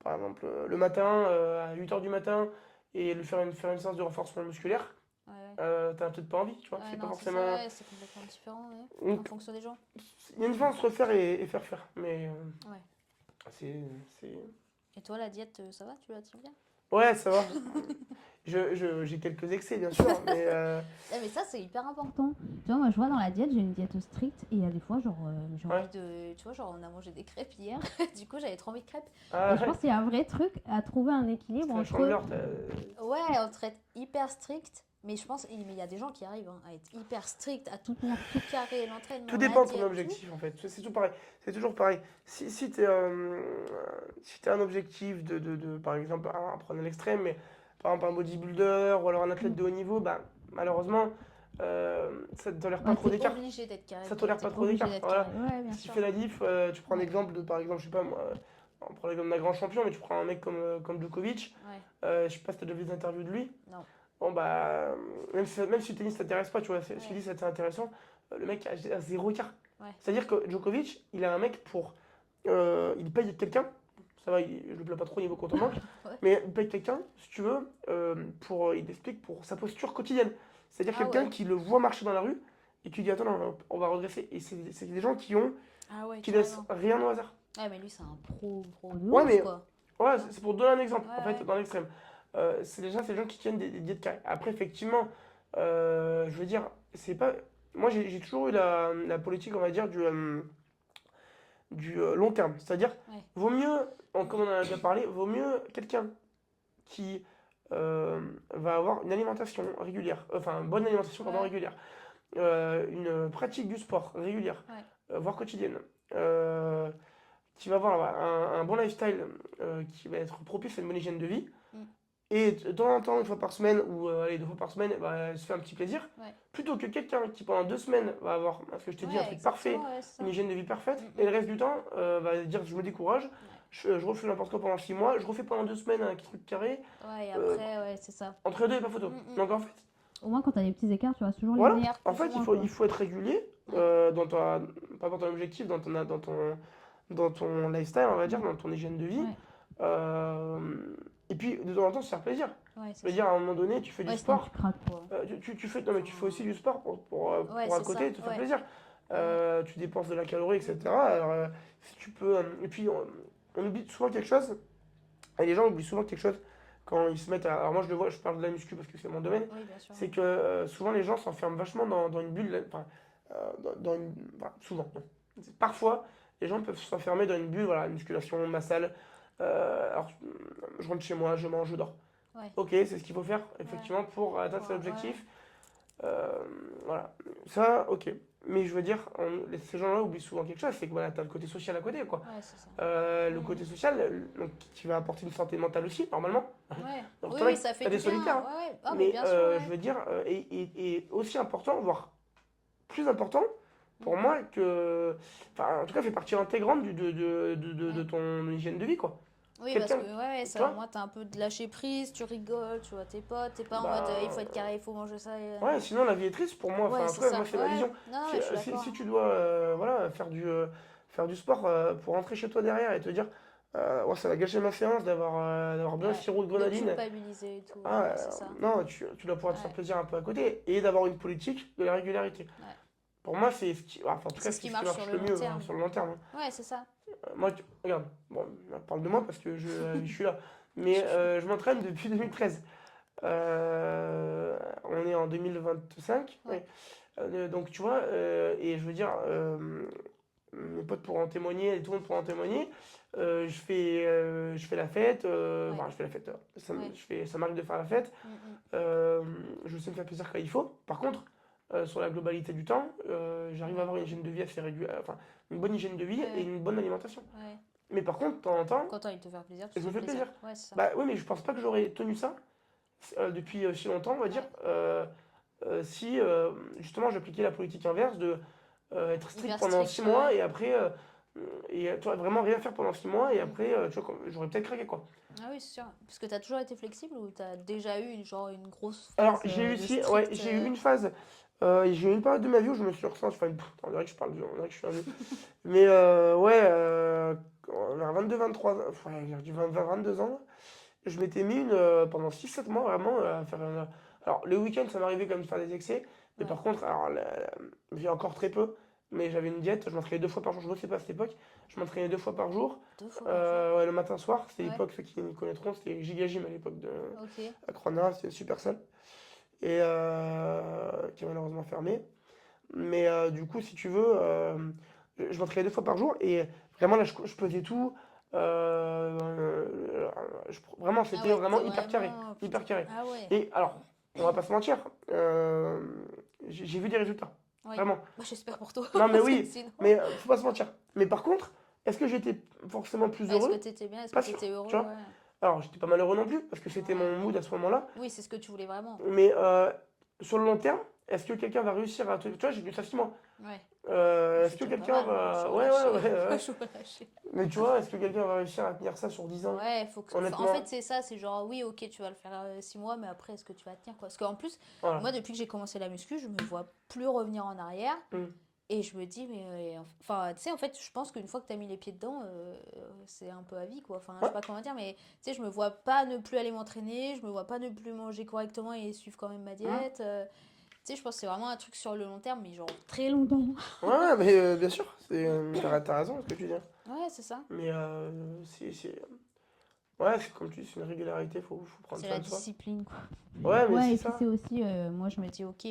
par exemple, le matin, à 8h du matin, et faire une séance de renforcement musculaire, Ouais, ouais. t'as peut-être pas envie, tu vois. Ouais, C'est pas non, c'est ça, forcément. ouais, c'est complètement différent, ouais. En Donc, fonction des gens. il y a une différence entre faire et faire faire. Mais Ouais. c'est. c'est- Et toi, la diète, ça va? Tu la tiens bien? Ouais, ça va. J'ai quelques excès, bien sûr, mais Ah, mais ça, c'est hyper important. Tu vois, moi, je vois dans la diète, j'ai une diète stricte et il y a des fois, genre, j'ai ouais. envie de. Tu vois, genre, on a mangé des crêpes hier, du coup, j'avais trop envie de crêpes. Ah, Et je ouais. pense qu'il y a un vrai truc à trouver un équilibre C'est la entre. chandeleur. Ouais, entre être hyper strict, mais je pense. Mais il y a des gens qui arrivent à être hyper strict, à tout tenir tout carré, Tout l'entraînement, la dépend de ton diète, tout. objectif, en fait. C'est tout pareil. C'est toujours pareil. Si t'as un objectif par exemple, à prendre à l'extrême, mais par exemple un bodybuilder ou alors un athlète Mm. de haut niveau, bah, malheureusement, ça ne tolère pas Ouais, trop t'es d'écart. obligé d'être carré, Ça quoi. tolère T'es pas trop obligé d'écart. d'être Voilà. carré. Ouais, bien Ce qui sûr. fait la diff, tu prends Ouais, l'exemple de, par exemple, je sais pas moi, on prend l'exemple d'un grand champion, mais tu prends un mec comme Djokovic, ouais. je sais pas si t'as déjà vu des interviews de lui. Non. Bon, bah, même si le tennis t'intéresse pas, tu vois, ce qu'il Ouais. dit, c'est intéressant, le mec a zéro écart. Ouais. C'est-à-dire que Djokovic, il a un mec pour. Il paye quelqu'un, ça va, je le plains pas trop au niveau compte en banque, Ouais. mais il paye quelqu'un, si tu veux, il explique pour sa posture quotidienne. C'est-à-dire Ah quelqu'un ouais. qui le voit marcher dans la rue et qui dit attends, non, on va redresser. Et c'est des gens Ah ouais, qui laissent carrément. rien au hasard. Ouais, mais lui, c'est un pro de Ouais, ouf, mais quoi. ouais, Hein. c'est pour donner un exemple, Ouais, en fait, ouais. dans l'extrême. C'est des gens qui tiennent des diètes carrées. Après, effectivement, je veux dire, c'est pas. Moi, j'ai toujours eu la politique, on va dire, du long terme. C'est-à-dire, Ouais. vaut mieux, comme on en a déjà parlé, vaut mieux quelqu'un qui va avoir une alimentation régulière, enfin, une bonne alimentation, pardon, Ouais. régulière, une pratique du sport régulière, Ouais. voire quotidienne, euh, qui va avoir un bon lifestyle qui va être propice à une bonne hygiène de vie. Mm. Et de temps en temps, une fois par semaine, ou allez, 2 fois par semaine, elle se fait un petit plaisir. Ouais. Plutôt que quelqu'un qui pendant 2 semaines va avoir, ce que je t'ai dit, un Ouais, truc parfait, exactement, ouais, c'est ça. une hygiène de vie parfaite, Mm, et mm. le reste du temps va dire je me décourage, Ouais. je refais n'importe quoi pendant 6 mois, je refais pendant 2 semaines un truc carré, Ouais, et euh, après, ouais, c'est ça. entre les deux, il n'y a pas Mm, photo. mm. Donc en fait, Au moins, quand t'as des petits écarts, tu restes toujours voilà, linéaire, en plus ou fait moins, il quoi. faut être régulier Ouais. pas dans ton objectif, dans ton lifestyle, on va dire, Mm. dans ton hygiène de vie. Ouais. Euh, et puis de temps en temps se faire plaisir. Ouais, Je c'est veux ça. dire, à un moment donné, tu fais du Ouais, Sinon, tu sport. craques, quoi. Non, mais tu fais aussi du sport Ouais, pour à c'est ça. côté te faire Ouais. plaisir. Ouais. Tu dépenses de la calorie, Mm, etc. Alors, si tu peux. Et puis, on oublie souvent quelque chose, et les gens oublient souvent quelque chose quand ils se mettent à. Alors, moi, je le vois, je parle de la muscu parce que c'est mon domaine, Oui, bien sûr. c'est que souvent les gens s'enferment vachement dans une bulle. Enfin, souvent. Non. Parfois, les gens peuvent s'enfermer dans une bulle, voilà, musculation, ma salle. Alors, je rentre chez moi, je mange, je dors. Ouais. Ok, c'est ce qu'il faut faire, Ouais. effectivement, pour atteindre cet Ouais. objectif. Voilà, ça, ok. Mais je veux dire, ces gens-là oublient souvent quelque chose, c'est que voilà, tu as le côté social à côté, quoi. Ouais, c'est ça. Le Mm. côté social, donc, qui va apporter une santé mentale aussi, normalement. Ouais. Donc, Oui, t'en as, oui, ça fait t'as des du bien. solitaires, hein. Ouais, ouais. Ah, mais Mais bien sûr, je ouais. veux dire, et aussi important, voire plus important pour Mm. moi que. Enfin, en tout cas, fait partie intégrante de Ouais. ton hygiène de vie, quoi. Oui, parce Quelqu'un, que ouais, tu ça, au vois, moins t'as un peu de lâcher prise, tu rigoles, tu vois tes potes, t'es pas en mode il faut être bah. carré, il faut manger ça. Ouais, sinon la vie est triste pour moi. Enfin, Ouais, c'est après, moi, ça. c'est ma Ouais, vision. non, Si, mais je suis si d'accord. tu dois voilà, faire du sport pour rentrer chez toi derrière et te dire ouais, ça va gâcher ma séance d'avoir bu un Ouais. sirop de De grenadine. culpabiliser et tout, Ah, ouais, c'est ça. non, tu dois pouvoir te faire Ouais, plaisir un peu à côté et d'avoir une politique de la régularité. ouais. Pour moi, c'est ce qui, enfin, en tout cas, C'est ce c'est qui ce qui marche sur marche le le long mieux hein, terme. sur le long terme, hein. Ouais, c'est ça. Moi, regarde, bon, on parle de moi parce que je suis là. Mais je m'entraîne depuis 2013. On est en 2025. Ouais, Ouais. Donc, tu vois, et je veux dire, mes potes pourront en témoigner, et tout le monde pourra en témoigner. Je fais la fête, ouais, enfin, je fais la fête, ouais. ça m'arrive de faire la fête. Mm, mm. Euh, je sais me faire plaisir quand il faut. Par contre, sur la globalité du temps, j'arrive à Ouais, avoir une hygiène de vie assez régulière, enfin, une bonne hygiène de vie ouais, et ouais, une bonne alimentation. ouais. Mais par contre, de temps en temps, Quand t'as envie de te faire plaisir, tu je te me fais fais plaisir. plaisir. Ouais, c'est ça. Bah oui, mais je pense pas que j'aurais tenu ça depuis si longtemps, on va dire, Ouais. si justement j'appliquais la politique inverse de être strict Hyper pendant strict, 6 ouais, mois ouais. et après, tu vois, vraiment rien faire pendant 6 mois et Mm. après, tu vois, j'aurais peut-être craqué quoi. Ah oui, c'est sûr. Parce que t'as toujours été flexible ou t'as déjà eu genre une grosse Alors phase j'ai eu de aussi, ouais, strict j'ai eu une phase J'ai eu une période de ma vie où je me suis ressenti, enfin, on dirait que je parle vieux, on dirait que je suis un vieux. Mais ouais, vers 22-23 ans, enfin, j'ai dit 22 ans, je m'étais mis pendant 6-7 mois vraiment à faire alors, les week-ends, ça m'arrivait quand même de faire des excès, mais Ouais. par contre, alors, j'ai encore très peu, mais j'avais une diète, je m'entraînais 2 fois par jour, je ne sais pas à cette époque, je m'entraînais 2 fois par jour, 2 fois par jour. ouais, le matin-soir, c'était Ouais. l'époque, ceux qui me connaîtront, c'était Giga Gym à l'époque Ok. à Croix-Nard, c'était une super salle, et qui a malheureusement fermé. Mais du coup, si tu veux, je m'entraînais 2 fois par jour et vraiment là, je pesais tout. Vraiment, Ah c'était ouais, vraiment t'es hyper carré, vraiment. hyper carré. Ah ouais. Et alors, on va pas se mentir, j'ai vu des résultats, Oui. vraiment. Bah, j'espère pour toi. Non, mais Parce que oui, sinon. mais faut pas se mentir. Mais par contre, est-ce que j'étais forcément plus Ouais, est-ce que heureux? t'étais bien? Est-ce que Pas sûr, t'étais tu heureux? vois. Ouais. Alors, j'étais pas malheureux non plus parce que c'était Ouais. mon mood à ce moment-là. Oui, c'est ce que tu voulais vraiment. Mais sur le long terme, est-ce que quelqu'un va réussir à te. Tu vois, j'ai vu ça 6 mois. Ouais. Est-ce C'est que déjà pas quelqu'un mal, hein. Je va. suis Ouais, ouais, relâchée. ouais, Je ouais. suis relâchée. Mais tu vois, est-ce que quelqu'un va réussir à tenir ça sur 10 ans? Ouais, faut que. En Honnêtement, fait, c'est ça, c'est genre, oui, ok, tu vas le faire 6 mois, mais après, est-ce que tu vas tenir quoi? Parce qu'en plus, voilà. moi, depuis que j'ai commencé la muscu, je me vois plus revenir en arrière. Mm. Et je me dis, mais. Enfin, tu sais, en fait, je pense qu'une fois que t'as mis les pieds dedans, c'est un peu à vie, quoi. Enfin, je Ouais, sais pas comment dire, mais tu sais, je me vois pas ne plus aller m'entraîner, je me vois pas ne plus manger correctement et suivre quand même ma mm. diète. Tu sais, je pense que c'est vraiment un truc sur le long terme, mais genre très longtemps. Ouais, ouais, mais bien sûr, t'as raison ce que tu dis, hein. Ouais, c'est ça. Mais ouais, c'est comme tu dis, c'est une régularité, faut prendre C'est soin la de soi. discipline, quoi. Ouais, mais Ouais, c'est et puis ça. c'est aussi, Moi, je me dis, ok,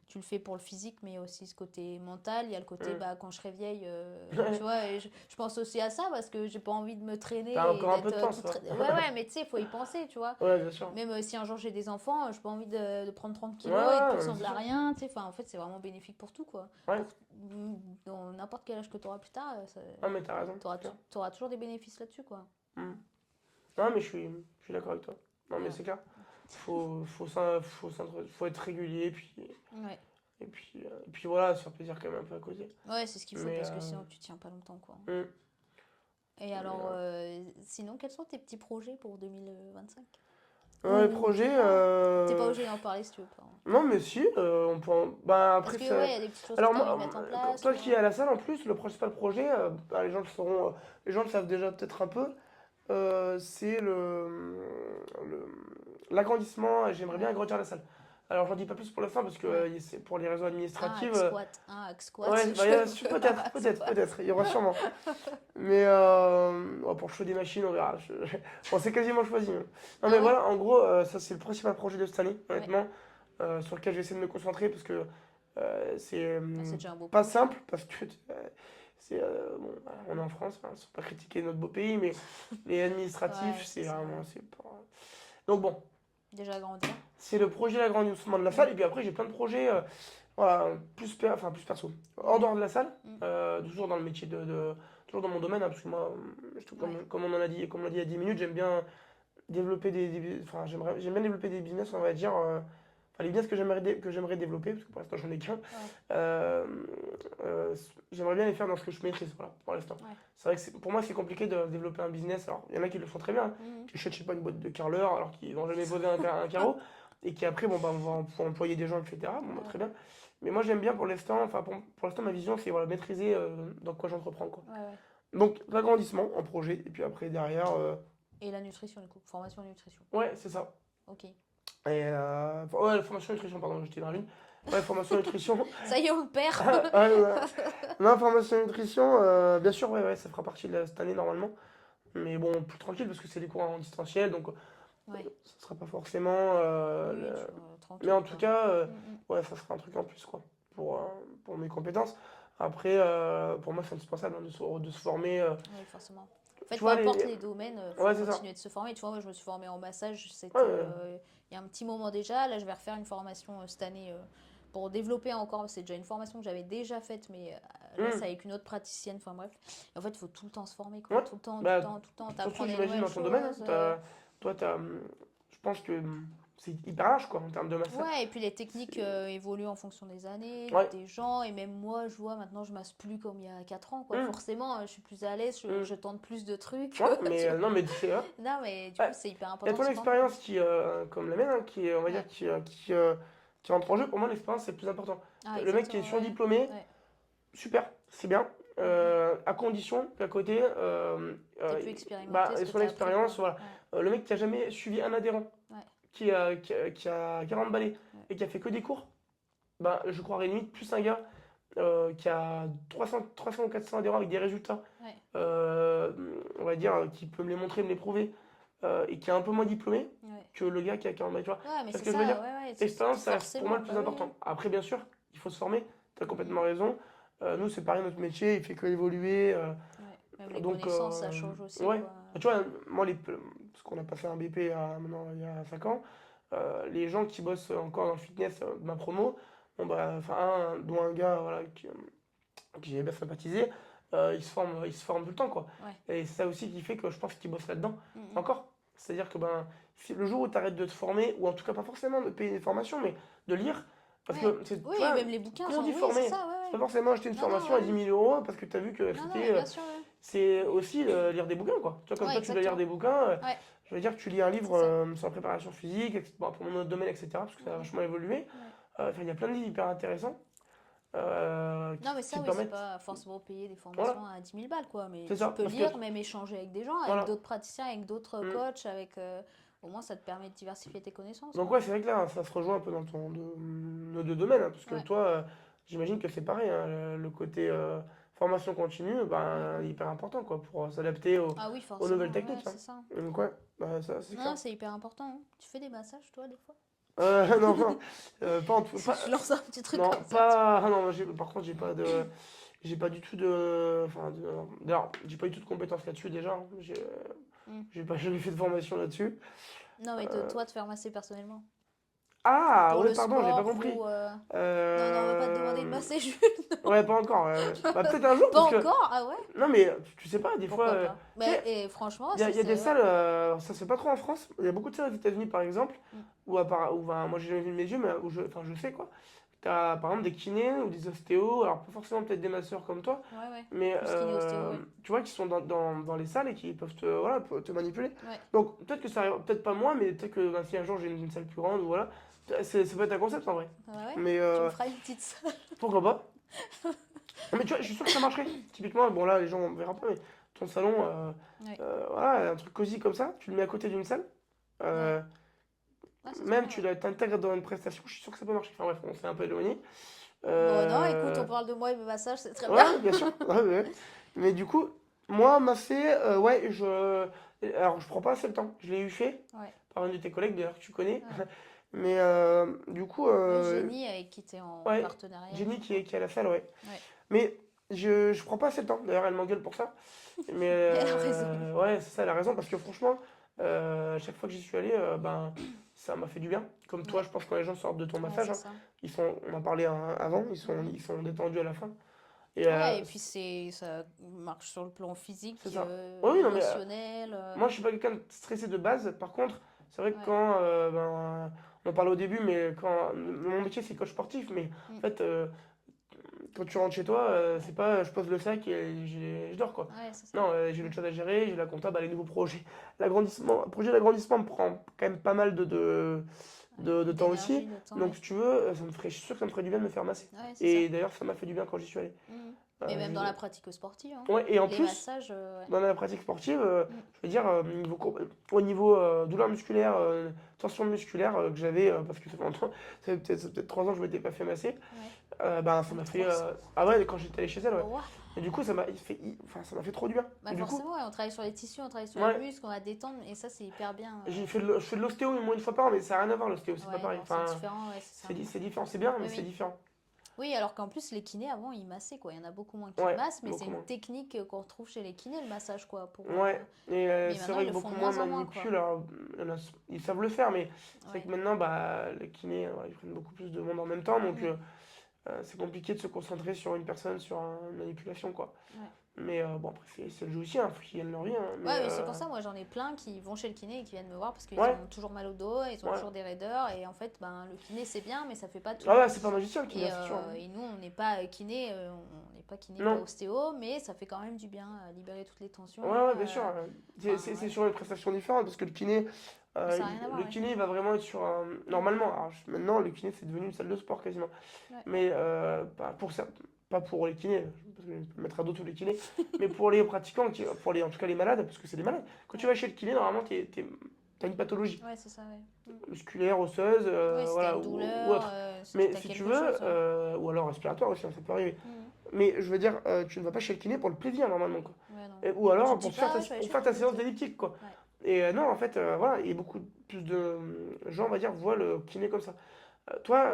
tu le fais pour le physique, mais il y a aussi ce côté mental. Il y a le côté, Mm. bah, quand je serai vieille, tu vois, et je pense aussi à ça parce que j'ai pas envie de me T'as traîner et encore un peu d'être de temps, toute. ça. Ouais, ouais, mais tu sais, il faut y penser, tu vois. Ouais, bien sûr. Même si un jour j'ai des enfants, j'ai pas envie de prendre 30 Ouais, kilos et de plus ouais, c'est ressembler à sûr. rien, tu sais. Enfin, en fait, c'est vraiment bénéfique pour tout, quoi. Ouais, Pour dans n'importe quel âge que tu auras plus tard, ah, mais t'as raison, c'est clair. t'auras toujours des bénéfices là-dessus, quoi. Mm. Non, mais je suis d'accord avec toi. Non, mais Ouais. c'est clair. Faut être régulier, Ouais. et puis voilà, se faire plaisir quand même un peu à côté. Ouais, c'est ce qu'il faut Mais, parce que sinon tu tiens pas longtemps, quoi. mm, Et mais, alors, sinon, quels sont tes petits projets pour 2025? les Ou projets, pas? T'es pas obligé d'en parler si tu veux pas, hein. non, mais si, on peut. Bah, Parce après, que, ouais, il y a des petites choses que alors, t'as envie moi, de mettre en place toi ou... qui es à la salle en plus, le principal projet, bah, les gens le savent déjà peut-être un peu, c'est l'agrandissement. J'aimerais bien Ouais. agrandir la salle. Alors, j'en dis pas plus pour l'instant parce que Ouais. c'est pour les raisons administratives. Un hack squat, Ouais, bah, je veux un peut-être, hack peut-être, squat. peut-être, il y aura sûrement. Mais pour chaud des machines, on verra. Bon, c'est quasiment choisi, hein. Non, Ah mais ouais? voilà, en gros, ça c'est le principal projet de cette année, Ouais. honnêtement, sur lequel je vais essayer de me concentrer parce que c'est Ah, c'est déjà un beau pas projet. simple parce que bon, on est en France, hein, sans pas critiquer notre beau pays, mais les administratifs, Ouais, c'est c'est ça. vraiment, c'est pas. Donc bon, Déjà grandir. c'est le projet l'agrandissement de la salle, et puis après j'ai plein de projets, voilà, enfin plus perso, en Ouais. dehors de la salle, Mm. toujours dans le métier toujours dans mon domaine, hein, parce que moi, Ouais. comme on en a dit, comme on l'a dit il y a 10 minutes, j'aime bien développer enfin j'aime bien développer des business, on va dire, enfin les business que j'aimerais développer, parce que pour l'instant j'en ai qu'un, Ouais. euh, j'aimerais bien les faire dans ce que je maîtrise, voilà, pour l'instant. Ouais. C'est vrai que pour moi c'est compliqué de développer un business, alors il y en a qui le font très bien, hein, Mhm. qui achètent, je sais pas, une boîte de carreleurs, alors qu'ils n'ont jamais posé un carreau, et qui après, bon, bah, faut employer des gens, etc. Bon, bah, Ouais. très bien. Mais moi, j'aime bien pour l'instant, enfin, pour l'instant, ma vision, c'est voilà, maîtriser dans quoi j'entreprends, quoi. Ouais, ouais. Donc, l'agrandissement en projet, et puis après, derrière, Et la nutrition, du coup. Formation nutrition. ouais, c'est ça. Ok. Et, ouais, la formation nutrition, pardon, j'étais dans la lune. Ouais, formation nutrition. Ça y est, on le perd. Ouais, ouais. Non, formation nutrition, bien sûr, ouais, ouais, ça fera partie de cette année normalement. Mais bon, plus tranquille parce que c'est des cours en distanciel, donc Ouais. ça sera pas forcément. Oui, Mais tranquille, en tout quoi. cas, Mhm. ouais, ça sera un truc en plus, quoi, pour mes compétences. Après, pour moi, c'est indispensable, hein, de se former. Oui, forcément. En fait, Tu peu vois, importe les domaines, faut ouais, c'est ça. continuer de se former. Tu vois, moi, je me suis formée en massage, Ouais, c'était ouais. il y a un petit moment déjà. Là, je vais refaire une formation cette année pour développer encore. C'est déjà une formation que j'avais déjà faite, mais là, c'est Hmm. avec une autre praticienne. Enfin bref. Et en fait, il faut tout le temps se former, quoi. Ouais. Tout le temps, tout le Bah, temps, tout le temps. surtout, T'apprends des j'imagine, nouvelles dans ton domaine, hein, choses. toi, je pense que c'est hyper large, quoi, en termes de massage. Ouais, et puis les techniques C'est- évoluent en fonction des années, Ouais. des gens, et même moi, je vois, maintenant, je masse plus comme il y a 4 ans, quoi. Hmm. Forcément, je suis plus à l'aise, Hmm. je tente plus de trucs. Ouais, mais tu vois. non, mais c'est vrai. Non, mais du coup, Ouais. c'est hyper Il y a important de ton se former, quoi. expérience qui, comme la mienne, hein, qui, on va dire, Ouais. tu rentres en jeu, pour moi, l'expérience, c'est le plus important. Ah, Le mec qui est exactement, ouais. surdiplômé, Ouais. super, c'est bien. À condition qu'à côté, T'es plus expérimenté, ce que son t'as appris, expérience, quoi. voilà. Le mec qui a jamais suivi un adhérent, Ouais. qui a 40 balais Ouais. et qui a fait que des cours, ben, je croirais limite plus un gars qui a 300 ou 400 adhérents avec des résultats, Ouais. euh, on va dire, qui peut me les montrer, me les prouver, et qui est un peu moins diplômé Ouais. que le gars qui a 40 balais, tu vois. Ouais, mais C'est ce c'est que je ça, veux dire. ouais, L'expérience, ça reste pour moi le plus forcément, bah important. oui. Après, bien sûr, il faut se former, tu as complètement raison. Nous, c'est pareil, notre métier, il fait que évoluer. Ouais. Même les Donc, connaissances, ça change aussi, ouais. quoi. Tu vois, moi, parce qu'on a passé un BP maintenant, il y a 5 ans, les gens qui bossent encore dans le fitness de ma promo, bon, bah, enfin, dont un gars voilà, qui j'ai bien sympathisé, il se forme tout le temps, quoi. Ouais. Et c'est ça aussi qui fait que je pense qu'ils bossent là-dedans Mhm. encore. C'est-à-dire que ben, si le jour où tu arrêtes de te former, ou en tout cas pas forcément de payer des formations, mais de lire, parce Ouais. que tu Oui, vois, même les bouquins quand on sont. dit Oui, c'est former, ça, ouais, c'est pas ouais. forcément acheter une Non, non, formation à ouais. 10 000 € parce que tu as vu que Non, non, c'était. mais bien sûr, ouais. C'est aussi lire des bouquins, quoi. Tu vois, comme Ouais, toi, tu dois lire exactement. des bouquins, Ouais, je veux dire que tu lis un livre c'est ça. sur la préparation physique, bon, pour mon autre domaine, etc., parce que ça a Mhm. vachement évolué. Ouais. Enfin, il y a plein de livres hyper intéressants Non, mais qui ça, te oui, c'est permettent. pas forcément payer des Voilà, formations à 10 000 balles, quoi. Mais c'est tu ça. peux Parce que, lire, même échanger avec des gens, avec voilà. d'autres praticiens, avec d'autres Mm. coachs, avec. Au moins, ça te permet de diversifier tes connaissances, Donc quoi. ouais, c'est vrai que là, ça se rejoint un peu dans nos deux domaines, hein, parce que Ouais. toi, j'imagine que c'est pareil, hein, le côté formation continue, ben, Mhm. hyper important, quoi, pour s'adapter Ah oui, aux nouvelles forcément, ouais, techniques, hein. c'est ça. Donc ouais, bah, ça, c'est clair. Non, c'est hyper important, hein. Tu fais des massages, toi, des fois? Non, non, pas en tout, pas, Je lance un petit truc non, comme ça, tu vois. pas, ah non, par contre, j'ai pas du tout de, enfin, d'ailleurs, j'ai pas du tout de compétences là-dessus déjà, hein. Mm. J'ai pas jamais fait de formation là-dessus. Non, mais Euh, toi, de faire masser personnellement. Ah, Pour ouais, le pardon, j'ai pas sport compris. ou. Non, non, on va pas te demander de Euh, masser, Jules. Ouais, pas encore. Bah, peut-être un jour, Pas parce que. encore? Ah ouais? Non, mais tu sais pas, des fois. Pourquoi pas? Tu Mais sais, et franchement, il y a des ouais. salles, ça se fait pas trop en France. Il y a beaucoup de salles aux États-Unis, par exemple, Mm. moi j'ai jamais vu de mes yeux, mais enfin, je sais quoi. T'as par exemple des kinés ou des ostéos, alors pas forcément peut-être des masseurs comme toi, Ouais, ouais. mais Plus kiné ostéo, ouais. tu vois, qui sont dans les salles et qui peuvent voilà, te manipuler. Ouais. Donc peut-être que ça arrive, peut-être pas moi, mais peut-être que bah, si un jour j'ai une salle plus grande, ou voilà, ça peut être un concept en vrai. Ouais, ouais. Mais Tu me feras une petite salle. pourquoi pas? Non, mais tu vois, je suis sûr que ça marcherait. Typiquement, bon là, les gens ne verront pas, mais ton salon, Ouais. voilà, un truc cosy comme ça, tu le mets à côté d'une salle. Ouais. euh, Ouais, c'est trop Même bien, tu ouais. t'intègres dans une prestation, je suis sûr que ça peut marcher. Enfin bref, on s'est un peu éloigné. Bon, non, écoute, Euh, on parle de moi et mes massages, c'est très bien. Ouais, bien sûr. Ouais, ouais. Mais du coup, moi, massé, ouais, alors je prends pas assez le temps. Je l'ai eu fait Ouais. par un de tes collègues d'ailleurs que tu connais. Ouais. Mais du coup, Oui, Jenny, avec qui t'es en ouais, partenariat, Jenny je crois. qui est à la salle, ouais. Ouais. Mais je prends pas assez le temps. D'ailleurs, elle m'engueule pour ça. Mais Elle a raison. ouais, c'est ça, elle a raison. Parce que franchement, chaque fois que j'y suis allé, ben, ça m'a fait du bien. Comme toi, Ouais. je pense que quand les gens sortent de ton Ouais, massage, c'est hein, ça. on en parlait avant, Mhm. ils sont détendus à la fin. Et Ouais, et puis ça marche sur le plan c'est physique, ça. Oui, oui, non, mais émotionnel. moi, je suis pas quelqu'un de stressé de base. Par contre, c'est vrai que Ouais. quand, on en parlait au début, mais quand mon métier c'est coach sportif, mais en Mm. fait, quand tu rentres chez toi, c'est pas je pose le sac et je dors quoi. Ouais, c'est ça. Non, j'ai d'autres choses à gérer, j'ai la compta, bah, les nouveaux projets. Le projet d'agrandissement me prend quand même pas mal Ouais. de temps aussi. D'énergie, de temps, Donc, ouais. si tu veux, je suis sûr que ça me ferait du bien de me faire masser. Ouais, c'est ça. Et d'ailleurs, ça m'a fait du bien quand j'y suis allé. Mhm. Mais même dans la pratique sportive, hein. Ouais, et en Les plus, massages, ouais. dans la pratique sportive, Mm. je veux dire, au niveau douleur musculaire, tension musculaire que j'avais, parce que ça fait longtemps, ça fait peut-être 3 ans que je ne m'étais pas fait masser, Ouais. ben, ça Même m'a fait. 300. Ah ouais, quand j'étais allé chez elle, ouais. Ouah. Et du coup, enfin, ça m'a fait trop du bien. Bah Du coup, forcément, ouais, on travaille sur les tissus, on travaille sur les ouais, muscles, on va détendre, et ça, c'est hyper bien. je fais de l'ostéo au moins une fois par an, mais ça n'a rien à voir, l'ostéo, c'est pas Ouais, pareil. non, c'est Enfin, différent, ouais, c'est ça. c'est différent, c'est bien, Oui, mais c'est oui. différent. Oui, alors qu'en plus, les kinés, avant, ils massaient, quoi. Il y en a beaucoup moins qui Ouais, massent, mais c'est beaucoup une moins. technique qu'on retrouve chez les kinés, le massage, quoi. Ouais, et Mais c'est maintenant, vrai ils que le font beaucoup de moins moins en moins, quoi. manipulent. Alors, ils savent le faire, mais c'est vrai que Ouais. maintenant, bah, les kinés, ils prennent beaucoup plus de monde en même temps, donc Mm. c'est compliqué de se concentrer sur une personne, sur une manipulation, quoi. Ouais. Mais bon, après, c'est le jeu aussi, hein, faut qu'ils gagnent leur vie, hein, mais Ouais, mais c'est pour ça, moi, j'en ai plein qui vont chez le kiné et qui viennent me voir parce qu'ils ouais, ont toujours mal au dos, ils ont ouais. toujours des raideurs, et en fait, ben, le kiné, c'est bien, mais ça fait pas tout. Ah ouais, c'est pas magicien le kiné, Et, c'est sûr, hein. et nous, on n'est pas kiné, on n'est pas kiné, pas Non, ostéo, mais ça fait quand même du bien, libérer toutes les tensions. ouais, ouais, bien sûr. Enfin, C'est ouais. sur une prestation différente, parce que le kiné, Ça n'a rien à voir, le ouais. kiné va vraiment être sur un. Normalement, alors, maintenant, le kiné, c'est devenu une salle de sport quasiment. Ouais. Mais pas pour les kinés, parce que je peux mettre à dos tous les kinés, mais pour les pratiquants, en tout cas les malades, parce que c'est des malades. Quand tu Ouais. vas chez le kiné, normalement, t'as une pathologie Ouais, c'est ça, ouais. musculaire, osseuse, Ouais, si t'as voilà, une ou douleur, autre. si Mais t'as si tu quelque veux, chose, hein. ou alors respiratoire aussi, hein, ça peut arriver. Mhm. Mais je veux dire, tu ne vas pas chez le kiné pour le plaisir normalement, quoi. Ouais, non. Ou Tu alors te dis pour pas, je vais aller chez faire le ta kiné, tu séance vois. d'elliptique, quoi. Ouais. Et non, en fait, voilà, et beaucoup plus de gens, on va dire, voient le kiné comme ça. Toi,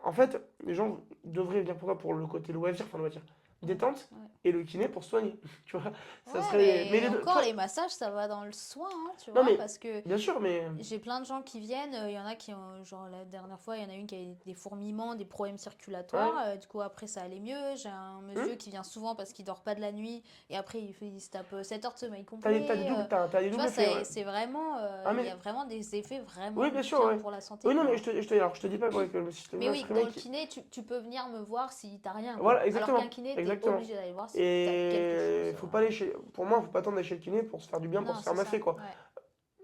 en fait, les gens devraient venir pour toi pour le côté loisir, enfin loisir, Ouais. détente, Ouais. et le kiné pour soigner. Tu vois, ça Ouais, serait. Mais mais les deux, encore, toi, les massages, ça va dans le soin, hein, tu non vois, mais, parce que bien sûr, mais. j'ai plein de gens qui viennent, il y en a qui ont, genre la dernière fois, il y en a une qui a eu des fourmillements, des problèmes circulatoires, Ouais. du coup après ça allait mieux. J'ai un Hmm. monsieur qui vient souvent parce qu'il dort pas de la nuit, et après il se tape 7 heures de sommeil complet. T'as des Tu vois, doubles effets, ouais. c'est vraiment, Ah, il y mais. a vraiment des effets vraiment Oui, bien sûr, bien ouais. pour la santé, Oui, non, quoi, mais hein. alors, je te dis pas ouais, que le système Mais oui, dans exprimé le qui. kiné, tu peux venir me voir si t'as rien, quoi. Voilà, Alors qu'un exactement. kiné, t'es Exactement. obligé d'aller voir si t'as quelque Et chose. faut pas aller chez. Pour moi, faut pas attendre d'aller chez le kiné pour se faire du bien, pour Non, se faire c'est ça, masser, quoi. ouais.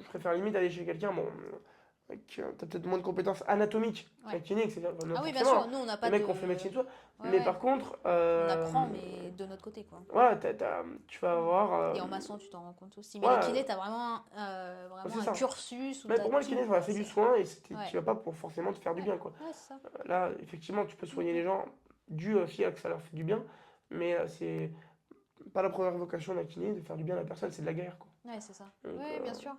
Je préfère limite aller chez quelqu'un, bon, t'as peut-être moins de compétences anatomiques qu'un Ouais. kiné, c'est Ah oui, bien forcément, sûr, hein. nous on n'a Les pas mecs de. qui ont fait médecine, toi. Ouais, Mais ouais. par contre, On apprend, mais de notre côté, quoi. voilà, tu vas Mm. avoir. Et en maçon, tu t'en rends compte aussi. Mais les Ouais, kinés, t'as vraiment, vraiment c'est un ça. cursus où Mais t'as pour moi, le kiné, tout, voilà, quoi. c'est du C'est. soin et Ouais, tu vas pas pour forcément te faire du ouais, bien, quoi. ouais, c'est ça. Là, effectivement, tu peux soigner Mm, les gens dû aussi à que ça leur fait du bien, mais c'est pas la première vocation d'un kiné de faire du bien à la personne, c'est de la guerre, quoi. mm. Ouais, c'est ça. Donc, Ouais, bien sûr.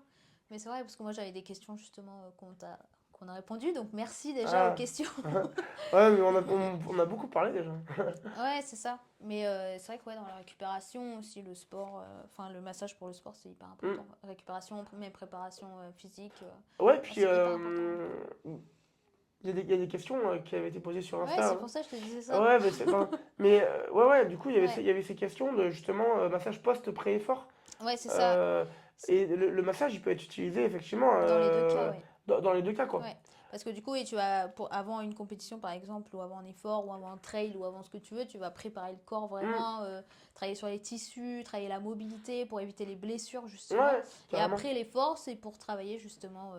Mais c'est vrai, parce que moi j'avais des questions justement qu'on a répondu, donc merci déjà aux ah, questions. ouais, mais on a beaucoup parlé déjà. Ouais, c'est ça. Mais c'est vrai que ouais, dans la récupération aussi, le sport, enfin le massage pour le sport, c'est hyper Hmm. important. Récupération, même préparation physique, Ouais, ah, puis c'est hyper important. il y a des questions qui avaient été posées sur Ouais, Insta, c'est hein. pour ça que je te disais ça. Ouais, mais ouais, du coup, Ouais, il y avait ces questions de justement massage post, pré-effort. ouais, c'est ça. Euh, et le massage, il peut être utilisé effectivement Dans les deux cas, ouais. dans les deux cas, quoi. Ouais. Parce que du coup, et tu vas, avant une compétition par exemple, ou avant un effort, ou avant un trail, ou avant ce que tu veux, tu vas préparer le corps Hmm. vraiment, travailler sur les tissus, travailler la mobilité pour éviter les blessures justement. Ouais, Et carrément. après l'effort, c'est pour travailler justement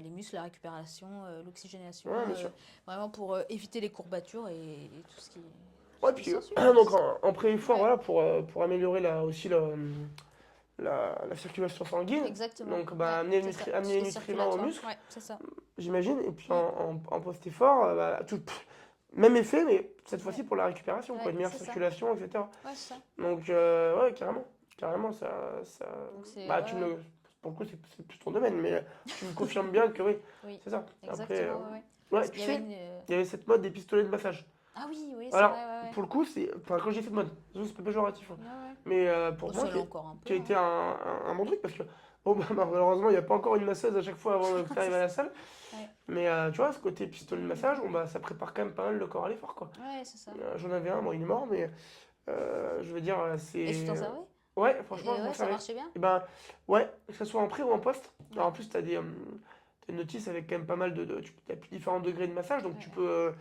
les muscles, la récupération, l'oxygénation, Ouais, bien sûr. vraiment pour éviter les courbatures et tout Ouais, ce qui puis s'ensuit, quoi. donc C'est ça. en pré-effort, Ouais, voilà, pour améliorer aussi la circulation sanguine, exactement. donc bah, Ouais, c'est ça. Tout amener ce les qui est nutriments aux circulatoire. muscles, Ouais, c'est ça. j'imagine, et puis Mm. en post-effort, même effet, mais cette Ouais, fois-ci pour la récupération, quoi, ouais, une meilleure c'est ça. circulation, etc. Ouais, c'est ça. Donc, ouais, carrément. Carrément, ça... Donc c'est. Bah, Ouais, ouais. pour le coup, c'est plus ton domaine, mais tu me confirmes bien que oui, Oui, c'est ça. Après, exactement, ouais, ouais. ouais, Parce tu qu'il y avait sais, une. il y avait cette mode des pistolets de massage. Ah oui, oui, c'est Alors, vrai, ouais, ouais. pour le coup, enfin, quand j'ai cette mode, c'est pas péjoratif, hein. Ouais, ouais. Mais Bon, pour moi, ça l'est encore un peu, qui a hein. été un bon truc, parce que, bon, bah, malheureusement, il n'y a pas encore une masseuse à chaque fois avant que tu C'est arrives à la ça. salle. Ouais. Mais tu vois, ce côté pistolet de massage, bon, bah, ça prépare quand même pas mal le corps à l'effort, quoi. Ouais, c'est ça. J'en avais un, bon, il est mort, mais je veux dire, Et tu c'est. t'en servais? Ouais, franchement, Et je m'en ouais, ça servais. marchait bien? Et ben, ouais, que ce soit en pré ou en poste. Alors, Ouais, en plus, t'as une notice avec quand même pas mal t'as différents degrés de massage, donc ouais, ouais.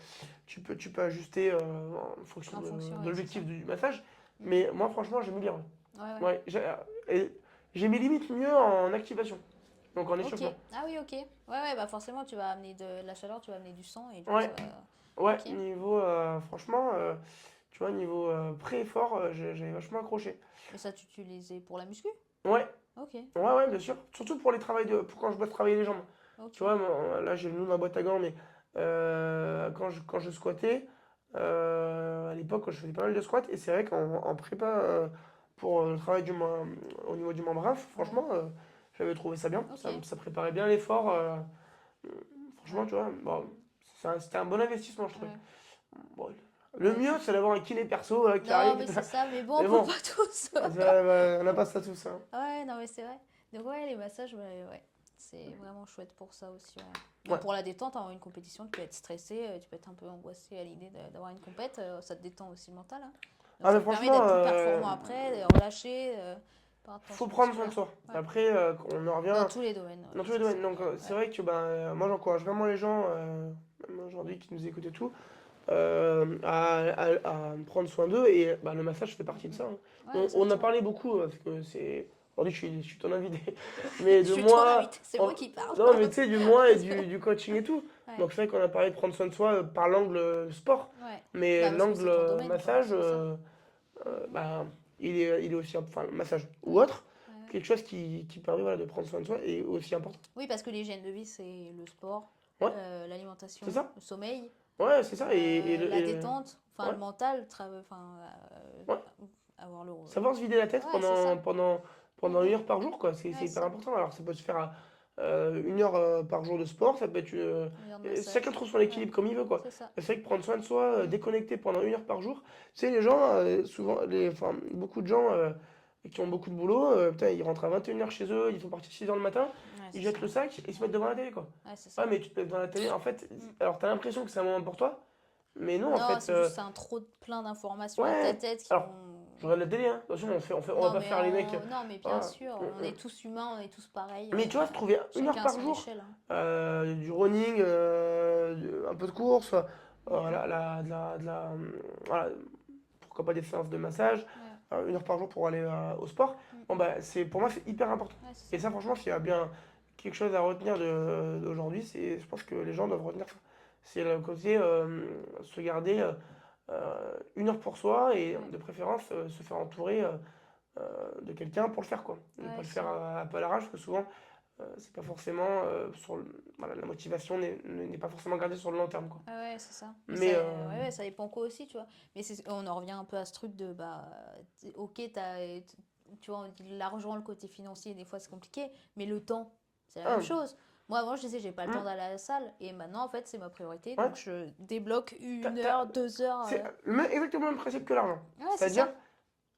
tu peux ajuster en fonction En fonction, de ouais, c'est ça. l'objectif du massage. Mm. Mais moi, franchement, j'aime bien. Ouais, Ouais, ouais. ouais et j'ai mes limites mieux en activation, donc en Ok. échauffement. Ah oui, ok. Ouais, ouais, bah forcément, tu vas amener de la chaleur, tu vas amener du sang, et du coup, Ouais, ça va. ouais, Ok. niveau, franchement, tu vois, niveau pré-effort, j'avais vachement accroché. Et ça, tu l'utilisais pour la muscu? Ouais, Ok, ouais, bien sûr. Surtout pour pour quand je bosse travailler les jambes. ok. Tu vois, là, j'ai le ma boîte à gants, mais quand je squattais, à l'époque, je faisais pas mal de squats, et c'est vrai qu'en prépa, pour le travail au niveau du membrane, Ouais, franchement, j'avais trouvé ça bien. ok. Ça préparait bien l'effort. Franchement, Ouais, tu vois, bon, c'était un bon investissement, je trouvais. ouais. Bon, le Ouais, mieux, c'est d'avoir un kiné perso qui non, arrive. mais c'est ça, mais bon, on Mais peut bon, pas tous. on n'a pas ça tous, hein. Ouais, non, mais c'est vrai. Donc, ouais, les massages, ouais, ouais. C'est vraiment chouette pour ça aussi, ouais. Même Ouais. pour la détente, avant une compétition, tu peux être stressé, tu peux être un peu angoissé à l'idée d'avoir une compète, ça te détend aussi le mental, hein. Donc, Ah, ça mais te permet franchement, d'être plus performant après, de relâcher, par faut tension prendre soin de musculaire. soi. Ouais. Après, on en revient Dans tous les domaines, dans ouais, tous les ça domaines. Donc, c'est ouais. vrai que moi, j'encourage vraiment les gens, même aujourd'hui, qui nous écoutent et tout, à prendre soin d'eux. Et bah, le massage fait partie de Mm, ça, hein. mm. Ouais, On a exactement. parlé beaucoup, parce que c'est Aujourd'hui, je suis ton invité. Mais Je de suis ton moi. invité, c'est moi qui parle. Non, mais tu sais, du moi et du coaching et tout. Ouais. Donc, c'est vrai qu'on a parlé de prendre soin de soi par l'angle sport. Ouais. Mais Bah, parce que l'angle c'est ton domaine, quoi, massage, c'est ça. bah, il est aussi, enfin, massage ou Ouais. autre, Ouais. quelque chose qui permet voilà, de prendre soin de soi est aussi important. Oui, parce que l'hygiène de vie, c'est le sport, Ouais, l'alimentation, c'est ça. le sommeil, Ouais, c'est ça. la détente, enfin ouais, le mental, ouais. avoir le... Savoir se vider la tête Ouais, c'est ça. pendant une heure par jour, quoi. C'est Ouais, c'est hyper ça. important. Alors, ça peut se faire à une heure par jour de sport, ça peut être. Une heure de Chacun massage. trouve son Ouais, équilibre comme il veut, quoi. c'est ça. C'est vrai que prendre soin de soi, Mm. déconnecter pendant une heure par jour, tu sais, les gens, souvent, enfin, beaucoup de gens qui ont beaucoup de boulot, putain, ils rentrent à 21h chez eux, ils sont partis 6h le matin, Ouais, ils c'est jettent ça. le sac et ils se mettent devant la télé, quoi. Ouais, c'est Ouais, ça. mais tu te mets devant la télé, en fait, Mm. alors t'as l'impression que c'est un moment pour toi, mais non, en Non, fait, c'est juste un trop plein d'informations dans ta ouais. tête qui Alors, vont... je regarde la télé, hein. Attention, on va Non, pas faire les mecs. non, mais bien Voilà. sûr, on est tous humains, on est tous pareils. Mais tu vois, se trouver une heure Chacun à par son jour, échelle, hein. du running, un peu de course, Mm. voilà, pourquoi pas des séances de massage, Ouais. une heure par jour pour aller au sport, Mm. bon bah pour moi c'est hyper important. Ouais, c'est Et ça. ça franchement, s'il y a bien quelque chose à retenir d'aujourd'hui, je pense que les gens doivent retenir ça. C'est le côté se garder une heure pour soi et Ouais, de préférence se faire entourer de quelqu'un pour le faire quoi. Ne pas ouais, le c'est faire ça. un peu à l'arrache parce que souvent c'est pas forcément voilà, la motivation n'est pas forcément gardée sur le long terme quoi. Ah ouais, c'est ça. Mais ça, Mais ouais, ouais, ça dépend quoi aussi, tu vois. Mais on en revient un peu à ce truc de, bah, ok, tu vois, on dit l'argent, le côté financier, des fois c'est compliqué, mais le temps, c'est la même ah, chose. Moi, avant, je disais, j'ai pas le temps hmm, d'aller à la salle, et maintenant, en fait, c'est ma priorité, ouais, donc je débloque t'as- une t'as- heure, 2 heures. c'est exactement le même principe que l'argent. Ouais, c'est C'est-à-dire,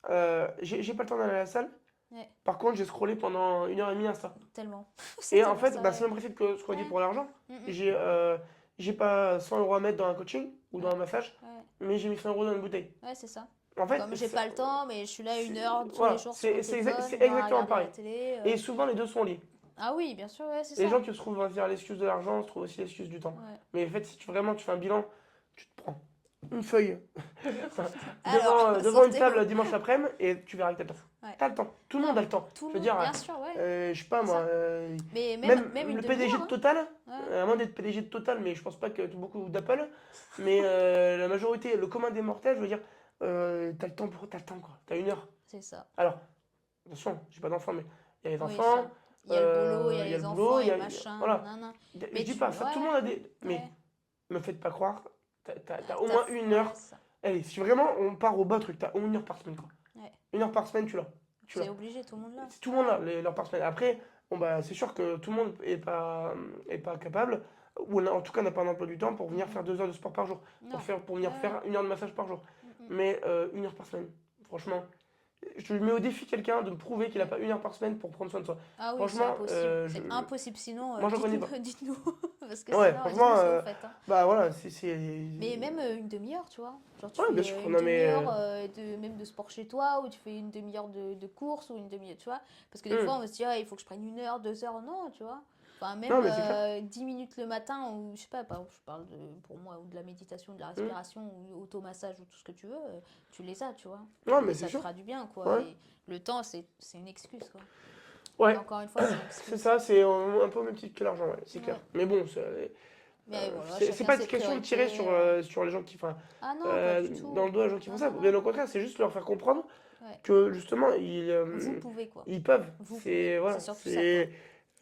ça. j'ai pas le temps d'aller à la salle, Ouais, par contre j'ai scrollé pendant une heure et demie Insta. tellement. C'est Et en tellement fait, ça, bah, c'est ouais. le même principe que ce qu'on dit Ouais. pour l'argent. Mm, mm. J'ai pas 100 € à mettre dans un coaching ou dans Ouais, un massage, ouais, mais j'ai mis 100 € dans une bouteille. ouais, c'est ça. En fait, Comme j'ai pas le temps, mais je suis là une heure tous les voilà, jours sur mon téléphone c'est ou à exactement regarder la pareil. télé. Et souvent, les deux sont liés. Ah oui, bien sûr, ouais, c'est Les gens ça. qui se trouvent à dire l'excuse de l'argent se trouvent aussi l'excuse du temps. Ouais. Mais en fait, si vraiment tu fais un bilan, tu te prends une feuille Alors, devant une sortez-vous. table dimanche après-midi et tu verras que t'as le temps. Ouais. T'as le temps. Tout le Non, monde a mais le temps. tout Je le veux monde, dire, bien sûr, ouais. je sais pas C'est moi, ça. Mais même une le PDG demi-heure, de hein. Total, Ouais. à moins d'être PDG de Total, mais je pense pas que beaucoup d'Apple, mais la majorité, le commun des mortels, je veux dire, t'as le temps quoi. T'as une heure. C'est ça. Alors, attention, j'ai pas d'enfants, mais il y a les Oui, enfants, ça. Il y a le boulot, il y a il y a les le enfants, boulot, il y a le machin, voilà. nanana. Je Mais dis pas, ça, tout le monde a des. Mais ouais. me faites pas croire, t'as au T'as- moins une ouais, heure. c'est ça. Allez, si vraiment on part au bas truc, t'as au moins une heure par semaine quoi. Ouais. Une heure par semaine, tu l'as. Tu l'as. C'est obligé, tout le monde là. C'est tout le monde là, l'heure par semaine. Après, bon bah c'est sûr que tout le monde est pas capable, ou en tout cas n'a pas un emploi du temps pour venir Mhm. faire 2 heures de sport par jour, Non. pour venir Ouais, ouais. faire une heure de massage par jour. Mm, mm. Mais une heure par semaine, franchement, je mets au défi quelqu'un de me prouver qu'il a Ouais. pas une heure par semaine pour prendre soin de soi. Ah oui, c'est Franchement, impossible. C'est impossible, sinon, moi j'en connais pas. dites-nous. Parce que Ouais, sinon, franchement, dites-nous ce que vous faites, hein. bah voilà, Mais même une demi-heure, tu vois. Genre, tu Ouais, bien fais sûr, une non mais. demi-heure même de sport chez toi, ou tu fais une demi-heure de course, ou une demi-heure, tu vois. Parce que des fois, on se dit, ah, il faut que je prenne une heure, 2 heures. Non, tu vois. Enfin, même Non, mais c'est clair. 10 minutes le matin, ou je sais pas, je parle pour moi, ou de la méditation, de la respiration, ou automassage, ou tout ce que tu veux, tu les as, tu vois. Non, Et mais ça c'est te sûr. fera du bien, quoi. Ouais. Et le temps, c'est une excuse, quoi. Et Ouais, encore une fois, c'est une c'est excuse. ça, c'est un peu au même titre que l'argent, ouais, c'est clair. Ouais. Mais bon, Mais voilà, c'est chacun pas une ses question de tirer priorités. sur les gens qui. Enfin, Ah non, pas du dans tout. le dos à les gens qui font Non, ça. non, Bien non. au contraire, c'est juste leur faire comprendre Ouais. que justement, Vous pouvez, quoi. ils peuvent. Vous pouvez. C'est. C'est Voilà, surtout ça, quoi. c'est.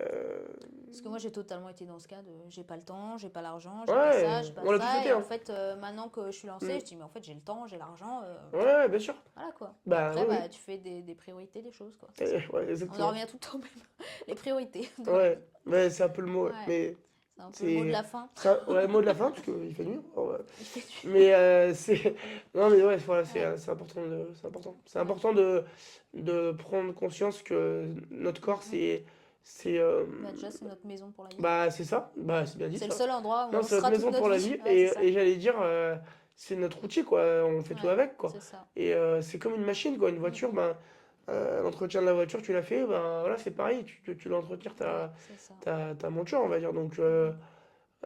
euh, Parce que moi, j'ai totalement été dans ce cas de j'ai pas le temps, j'ai pas l'argent, j'ai pas ça, Ouais, j'ai pas on l'a tous ça. été, Et en hein. fait, maintenant que je suis lancée, Mm. je dis, mais en fait, j'ai le temps, j'ai l'argent. Ouais, bien sûr. Voilà, quoi. Et Bah après, oui, oui. bah, tu fais des priorités, des choses, quoi. C'est ça. Ouais, On en exactement. revient tout le temps même. Les priorités dans la vie. Ouais, mais c'est un peu le mot, ouais. Ouais. Mais C'est un peu le mot de c'est. la fin. Ça, ouais, mot de la fin, parce qu'il fait nuit. Il fait du... Mais c'est. Non, mais ouais, voilà, Ouais. c'est important. C'est important. C'est Ouais. important de prendre conscience que notre corps, Mm. c'est Bah, déjà, c'est notre maison pour la vie. bah, c'est ça. Bah, c'est bien dit C'est le ça. seul endroit où Non, on c'est notre sera toute maison notre pour la vie. vie. Ouais, c'est ça. Et j'allais dire, c'est notre outil, quoi. On fait tout Ouais, avec, quoi. c'est ça. Et c'est comme une machine, quoi. Une Mm, voiture, mm. ben, l'entretien de la voiture, tu l'as fait, ben voilà, c'est pareil. Tu l'entretiens Ouais, c'est ça. ta monture, on va dire. Donc, Mm, mm.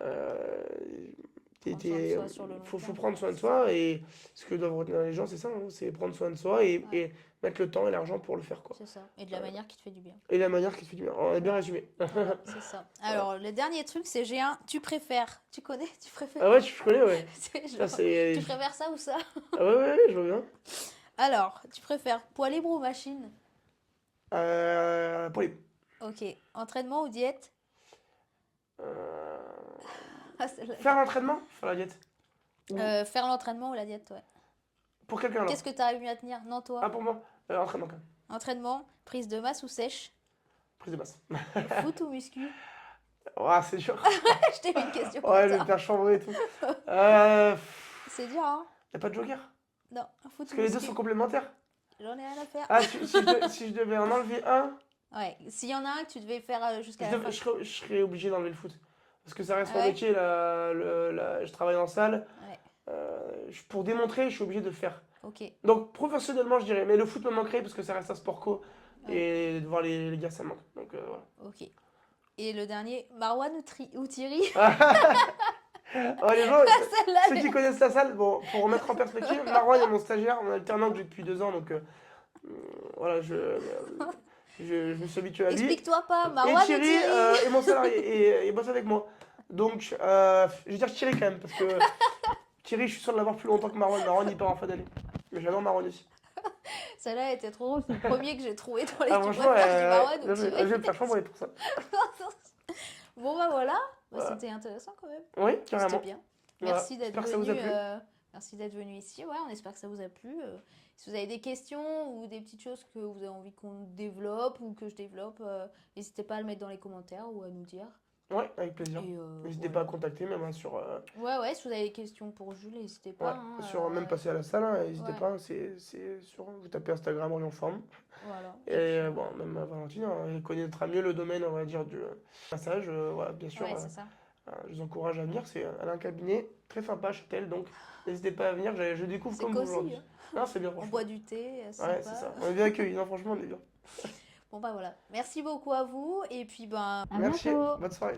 euh, Prendre soin de soi sur le long faut terme. prendre soin de soi et ce que doivent retenir les gens, c'est ça, hein, c'est prendre soin de soi Ouais. et mettre le temps et l'argent pour le faire, quoi. C'est ça. Et de la manière qui te fait du bien. Et la manière qui se fait du bien. On a bien Ouais. résumé. Voilà, c'est ça. Alors, le dernier truc, c'est j'ai un tu préfères. Tu connais? Tu préfères? Ah ouais, je connais, ouais. C'est Ça, genre, c'est... tu préfères ça ou ça? Ah ouais, je vois bien. Alors, tu préfères poids libre ou machine? Pour les... Ok. Entraînement ou diète? euh, Ah, celle-là. Faire l'entraînement, faire la diète. Ou Faire l'entraînement ou la diète, ouais. pour quelqu'un, alors. Qu'est-ce que tu arrives mieux à tenir? Non, toi. Ah, pour moi, entraînement, quand même. Entraînement, prise de masse ou sèche? Prise de masse. Foot ou muscu? Ouah, c'est dur. Je t'ai mis une question pour Ouais, je vais ça. me faire chambrer et tout. C'est dur, hein? Y a pas de joker? Non, foot Parce ou que les deux muscu? sont complémentaires. J'en ai rien à faire. Ah, si je devais en enlever un, Ouais, s'il y en a un que tu devais faire jusqu'à la fin. je serais obligé d'enlever le foot. Parce que ça reste Ah mon ouais? métier, je travaille en salle. Ouais, Pour démontrer, je suis obligé de le faire. ok. Donc, professionnellement, je dirais. Mais le foot me manquerait parce que ça reste un sport co. Ouais. Et de voir les gars, ça me manque. Donc, voilà. Ok. Et le dernier, Marwan ou Thierry? Ouais, les gens, Celle-là, ceux qui connaissent la salle, bon, pour remettre en perspective, Marwan est mon stagiaire, mon alternant que j'ai depuis 2 ans. Donc, voilà, je me suis habitué à lui. explique-toi pas, Et Marwan ou Thierry Thierry? est mon salarié et bosse avec moi. Donc, je vais dire Thierry quand même, parce que Thierry, je suis sûr de l'avoir plus longtemps que Marwan. Marwan, il part en fin d'année. Mais j'adore Marwan aussi. Celle-là était trop drôle, c'est le premier que j'ai trouvé dans les Ah, tu franchement, préfères, je dis Marwan ou je Thierry? vais me faire chambrer pour ça. Bon bah voilà, bah, Voilà. c'était intéressant quand même. Oui, C'était carrément. bien. Voilà. Merci d'être J'espère que ça vous a venu. plu. Merci d'être venu ici. Ouais, on espère que ça vous a plu. Si vous avez des questions ou des petites choses que vous avez envie qu'on développe ou que je développe, n'hésitez pas à le mettre dans les commentaires ou à nous dire. Ouais, avec plaisir. Et, N'hésitez voilà. pas à contacter, même hein, sur, Ouais, si vous avez des questions pour Jules, n'hésitez pas. ouais, hein, sur même passer à la salle, hein, n'hésitez ouais. pas. C'est sur, vous tapez Instagram Orion Forme. Voilà. Et bon, même Valentine, hein, elle connaîtra mieux le domaine, on va dire, du massage. Voilà, bien sûr. Ouais, c'est ça. Je vous encourage à venir. Elle a un cabinet très sympa chez elle, donc n'hésitez pas à venir. Je découvre C'est comme vous cosy. aujourd'hui. Hein. Non, c'est bien, On franchement. boit du thé, c'est Ouais, sympa. c'est ça. On est bien accueillis, non, franchement, on est bien. Bon bah voilà. Merci beaucoup à vous et puis ben. À Merci, bientôt. bonne soirée.